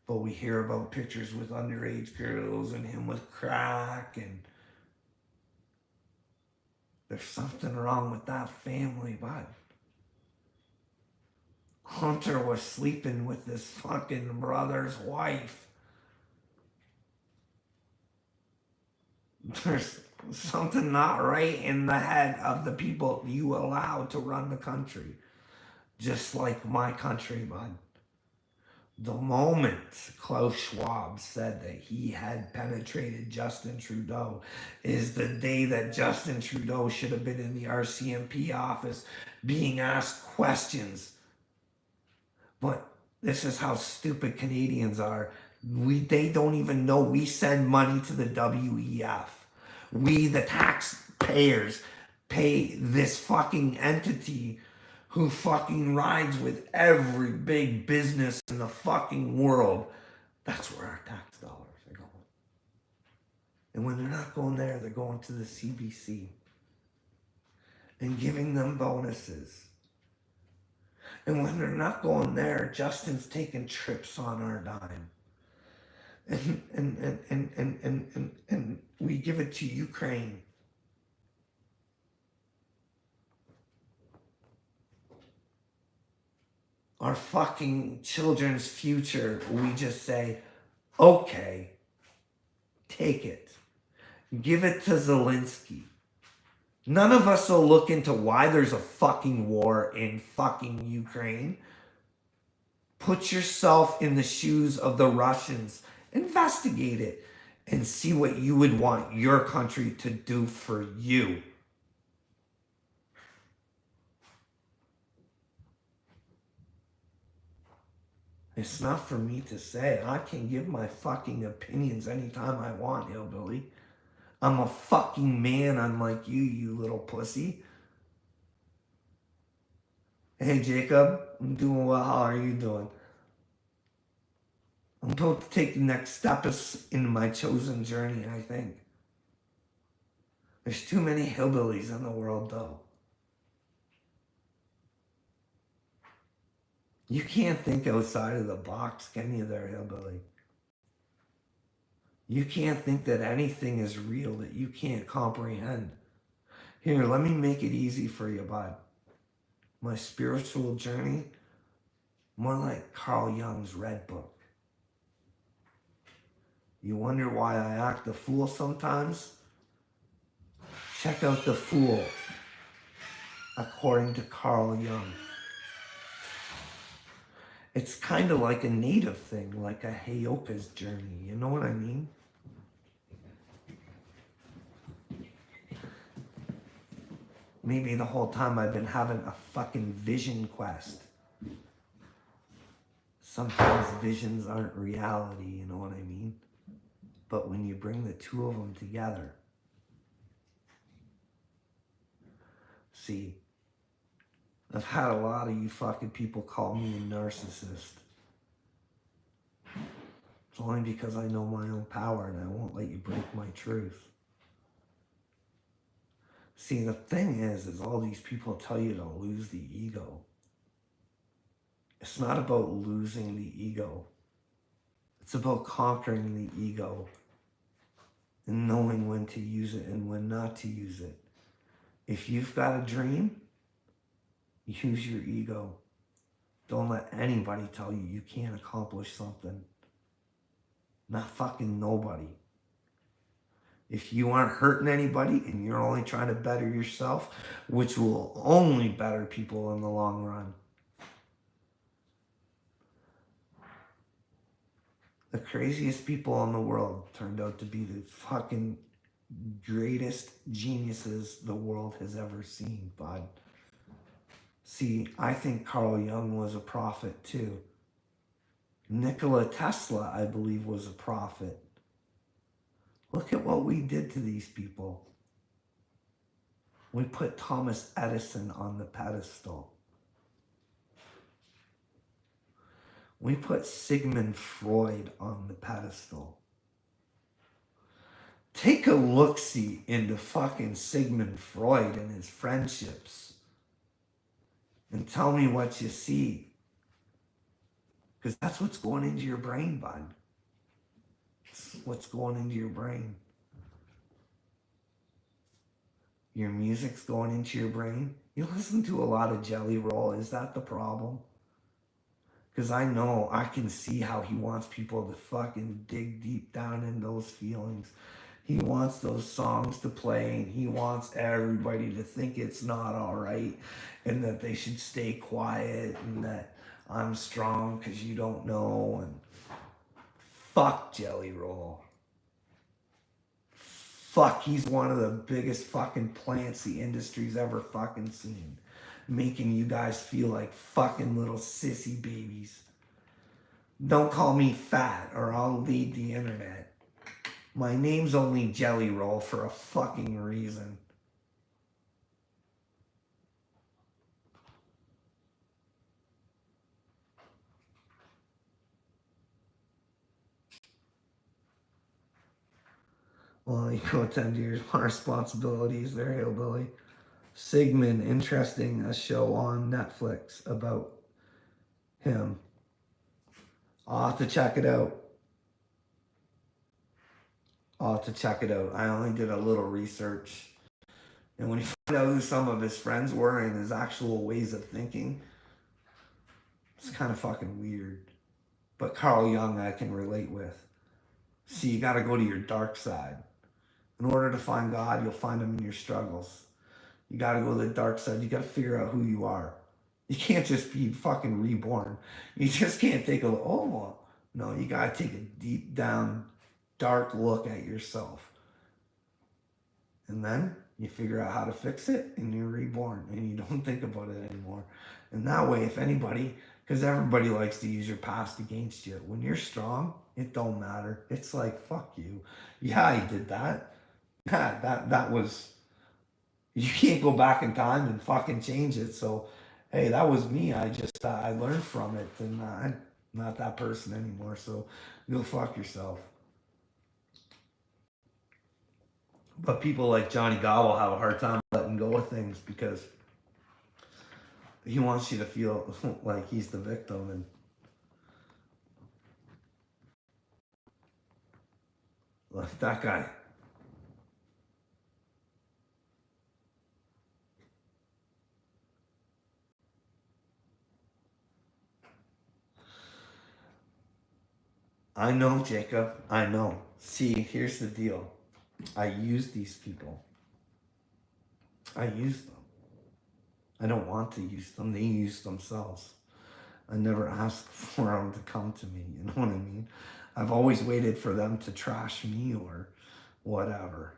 But we hear about pictures with underage girls and him with crack, and there's something wrong with that family, bud. Hunter was sleeping with his fucking brother's wife. There's something not right in the head of the people you allow to run the country. Just like my country, bud. The moment Klaus Schwab said that he had penetrated Justin Trudeau is the day that Justin Trudeau should have been in the RCMP office being asked questions. But this is how stupid Canadians are. They don't even know we send money to the WEF. We, the taxpayers, pay this fucking entity who fucking rides with every big business in the fucking world. That's where our tax dollars are going. And when they're not going there, they're going to the CBC and giving them bonuses. And when they're not going there, Justin's taking trips on our dime. And we give it to Ukraine. Our fucking children's future, we just say, okay, take it. Give it to Zelensky. None of us will look into why there's a fucking war in fucking Ukraine. Put yourself in the shoes of the Russians. Investigate it and see what you would want your country to do for you. It's not for me to say. I can give my fucking opinions anytime I want, hillbilly. I'm a fucking man unlike you, you little pussy. Hey, Jacob, I'm doing well. How are you doing? I'm about to take the next step in my chosen journey, I think. There's too many hillbillies in the world, though. You can't think outside of the box, can you, there, hillbilly? You can't think that anything is real that you can't comprehend. Here, let me make it easy for you, bud. My spiritual journey, more like Carl Jung's Red Book. You wonder why I act a fool sometimes? Check out The Fool, according to Carl Jung. It's kind of like a native thing, like a Heyoka's journey. You know what I mean? Maybe the whole time I've been having a fucking vision quest. Sometimes visions aren't reality, you know what I mean? But when you bring the two of them together, see, I've had a lot of you fucking people call me a narcissist. It's only because I know my own power and I won't let you break my truth. See, the thing is all these people tell you to lose the ego. It's not about losing the ego. It's about conquering the ego and knowing when to use it and when not to use it. If you've got a dream, use your ego. Don't let anybody tell you you can't accomplish something. Not fucking nobody. If you aren't hurting anybody and you're only trying to better yourself, which will only better people in the long run. The craziest people in the world turned out to be the fucking greatest geniuses the world has ever seen, bud. See, I think Carl Jung was a prophet too. Nikola Tesla, I believe, was a prophet. Look at what we did to these people. We put Thomas Edison on the pedestal. We put Sigmund Freud on the pedestal. Take a look-see into fucking Sigmund Freud and his friendships. And tell me what you see. Because that's what's going into your brain, bud. It's what's going into your brain. Your music's going into your brain. You listen to a lot of Jelly Roll. Is that the problem? Because I know, I can see how he wants people to fucking dig deep down in those feelings. He wants those songs to play, and he wants everybody to think it's not all right, and that they should stay quiet, and that I'm strong because you don't know, and fuck Jelly Roll. Fuck, he's one of the biggest fucking plants the industry's ever fucking seen. Making you guys feel like fucking little sissy babies. Don't call me fat or I'll lead the internet. My name's only Jelly Roll for a fucking reason. Well, you go attend to your responsibilities there, hillbilly. Sigmund, interesting, a show on Netflix about him. I'll have to check it out. I only did a little research. And when you find out who some of his friends were and his actual ways of thinking, it's kind of fucking weird. But Carl Jung I can relate with. See, you got to go to your dark side. In order to find God, you'll find him in your struggles. You got to go to the dark side. You got to figure out who you are. You can't just be fucking reborn. You just can't take no, you got to take a deep down, dark look at yourself. And then You figure out how to fix it, and you're reborn, and you don't think about it anymore. And that way, if anybody, because everybody likes to use your past against you, when you're strong, it don't matter. It's like, fuck you. Yeah, I did that. Yeah, that was. You can't go back in time and fucking change it. So, hey, that was me. I just I learned from it, and I'm not that person anymore. So, go fuck yourself. But people like Johnny Gobble have a hard time letting go of things because he wants you to feel like he's the victim. And like that guy. I know, Jacob. I know. See, here's the deal. I use these people. I use them. I don't want to use them. They use themselves. I never asked for them to come to me. You know what I mean? I've always waited for them to trash me or whatever.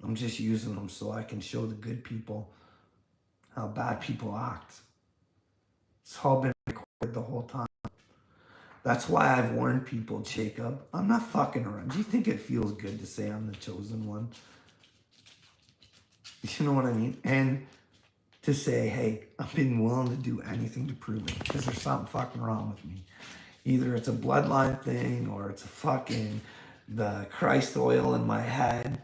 I'm just using them so I can show the good people how bad people act. It's all been recorded the whole time. That's why I've warned people, Jacob. I'm not fucking around. Do you think it feels good to say I'm the chosen one? You know what I mean? And to say, hey, I've been willing to do anything to prove it because there's something fucking wrong with me. Either it's a bloodline thing or it's a fucking the Christ oil in my head.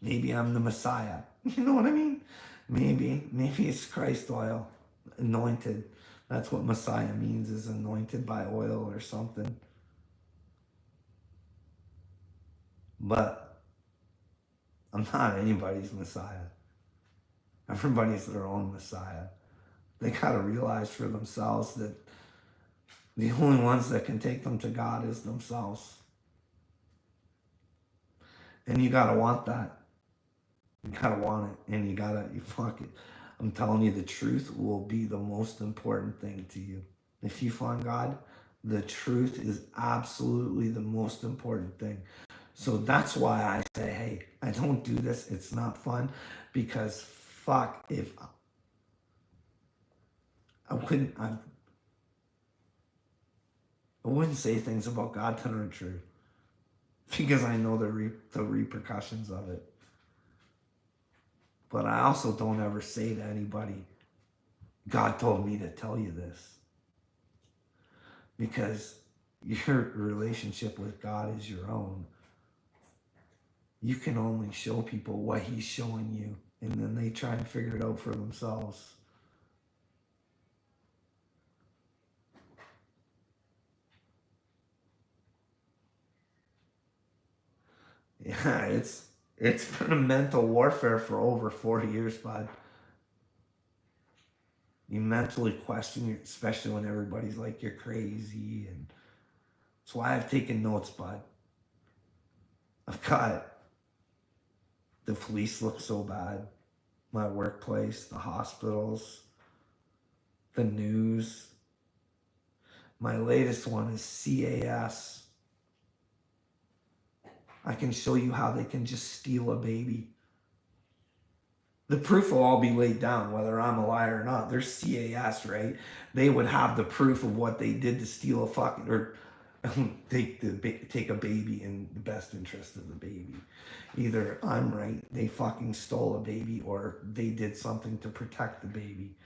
Maybe I'm the Messiah. You know what I mean? Maybe it's Christ oil, anointed. That's what Messiah means, is anointed by oil or something. But I'm not anybody's Messiah. Everybody's their own Messiah. They got to realize for themselves that the only ones that can take them to God is themselves. And you got to want that. You got to want it. And you fuck it. I'm telling you, the truth will be the most important thing to you. If you find God, the truth is absolutely the most important thing. So that's why I say, hey, I don't do this. It's not fun because fuck if I wouldn't say things about God that aren't true because I know the repercussions of it. But I also don't ever say to anybody, God told me to tell you this. Because your relationship with God is your own. You can only show people what he's showing you, and then they try and figure it out for themselves. Yeah, it's been a mental warfare for over 40 years, bud. You mentally question it, especially when everybody's like, you're crazy. And that's why I've taken notes, bud. I've got the police look so bad. My workplace, the hospitals, the news. My latest one is CAS. I can show you how they can just steal a baby. The proof will all be laid down, whether I'm a liar or not. There's CAS, right? They would have the proof of what they did to steal a fucking, or take a baby in the best interest of the baby. Either I'm right, they fucking stole a baby, or they did something to protect the baby.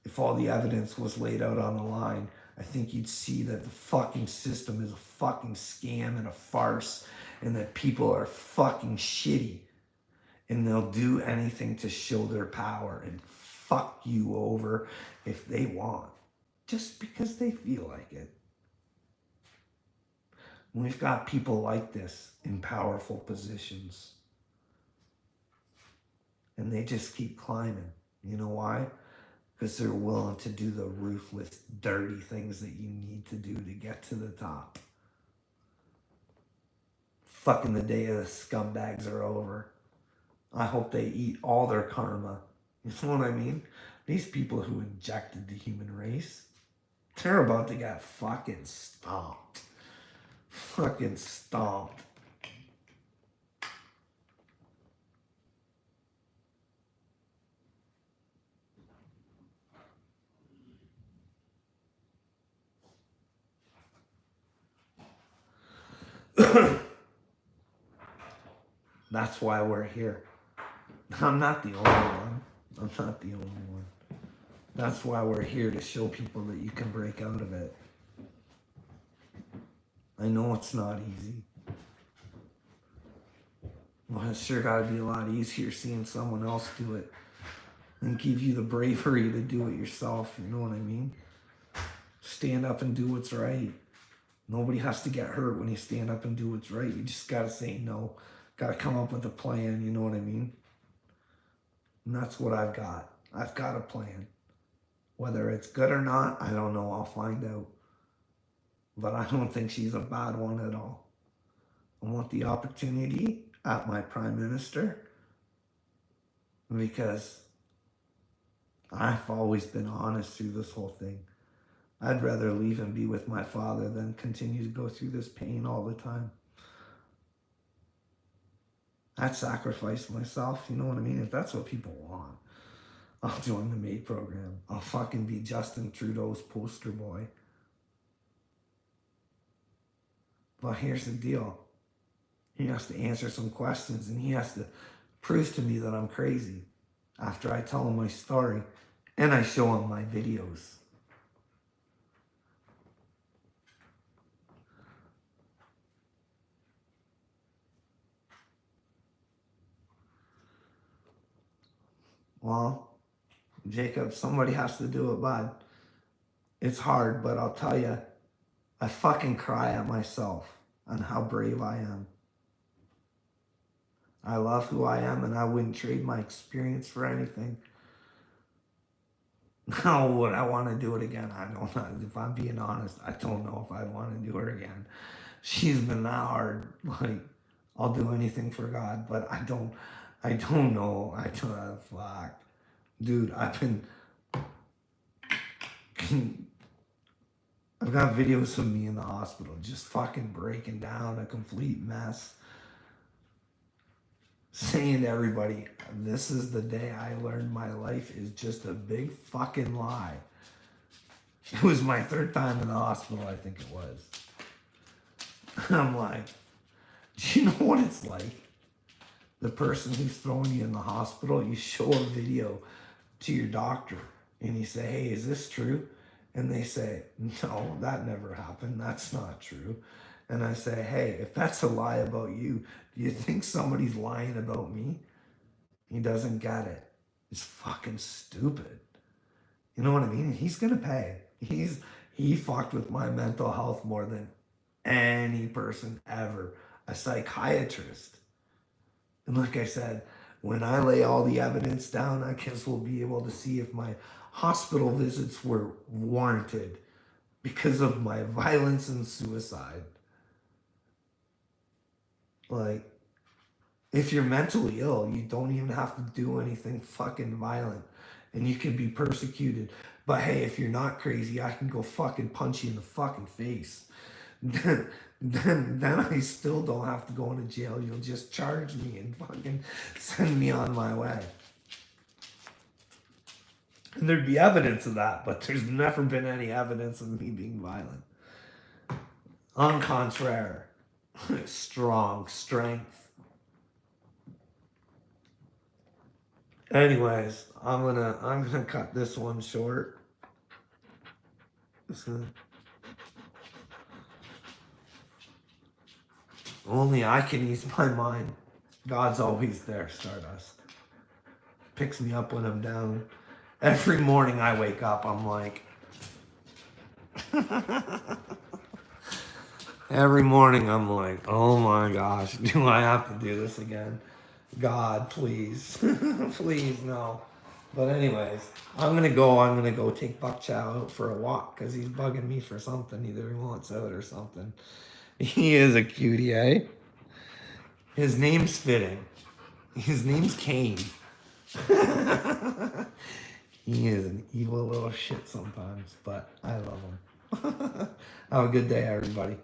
If all the evidence was laid out on the line, I think you'd see that the fucking system is a fucking scam and a farce, and that people are fucking shitty, and they'll do anything to show their power and fuck you over if they want, just because they feel like it. We've got people like this in powerful positions, and they just keep climbing. You know why? Because they're willing to do the ruthless, dirty things that you need to do to get to the top. Fucking the day of the scumbags are over. I hope they eat all their karma. You know what I mean? These people who injected the human race, they're about to get fucking stomped. Fucking stomped. That's why we're here. I'm not the only one. I'm not the only one. That's why we're here, to show people that you can break out of it. I know it's not easy. Well, it's sure got to be a lot easier seeing someone else do it and give you the bravery to do it yourself. You know what I mean? Stand up and do what's right. Nobody has to get hurt when you stand up and do what's right. You just got to say no. Got to come up with a plan. You know what I mean? And that's what I've got. I've got a plan. Whether it's good or not, I don't know. I'll find out. But I don't think she's a bad one at all. I want the opportunity at my prime minister, because I've always been honest through this whole thing. I'd rather leave and be with my father than continue to go through this pain all the time. I'd sacrifice myself, you know what I mean? If that's what people want, I'll join the MAID program. I'll fucking be Justin Trudeau's poster boy. But here's the deal. He has to answer some questions, and he has to prove to me that I'm crazy after I tell him my story and I show him my videos. Well, Jacob, somebody has to do it, bud. It's hard, but I'll tell you, I fucking cry at myself on how brave I am. I love who I am, and I wouldn't trade my experience for anything. Now, would I want to do it again? I don't know. If I'm being honest, I don't know if I'd want to do it again. She's been that hard. Like, I'll do anything for God, but I don't know. Fuck. Dude, I've got videos of me in the hospital just fucking breaking down, a complete mess. Saying to everybody, this is the day I learned my life is just a big fucking lie. It was my third time in the hospital, I think it was. I'm like, do you know what it's like? The person who's throwing you in the hospital, you show a video to your doctor and you say, hey, is this true? And they say, no, that never happened. That's not true. And I say, hey, if that's a lie about you, do you think somebody's lying about me? He doesn't get it. It's fucking stupid. You know what I mean? He's going to pay. He fucked with my mental health more than any person ever. A psychiatrist. And like I said, when I lay all the evidence down, I guess we'll be able to see if my hospital visits were warranted because of my violence and suicide. Like, if you're mentally ill, you don't even have to do anything fucking violent, and you can be persecuted. But hey, if you're not crazy, I can go fucking punch you in the fucking face. Then I still don't have to go into jail. You'll just charge me and fucking send me on my way. And there'd be evidence of that, but there's never been any evidence of me being violent. En contraire. Strong strength. Anyways, I'm gonna cut this one short. Only I can ease my mind. God's always there, Stardust. Picks me up when I'm down. Every morning I wake up, I'm like, every morning I'm like, oh my gosh, do I have to do this again? God, please. Please, no. But anyways, I'm gonna go take Buck Chow out for a walk because he's bugging me for something. Either he wants out or something. He is a cutie, eh? His name's fitting. His name's Kane. He is an evil little shit sometimes, but I love him. Have a good day, everybody.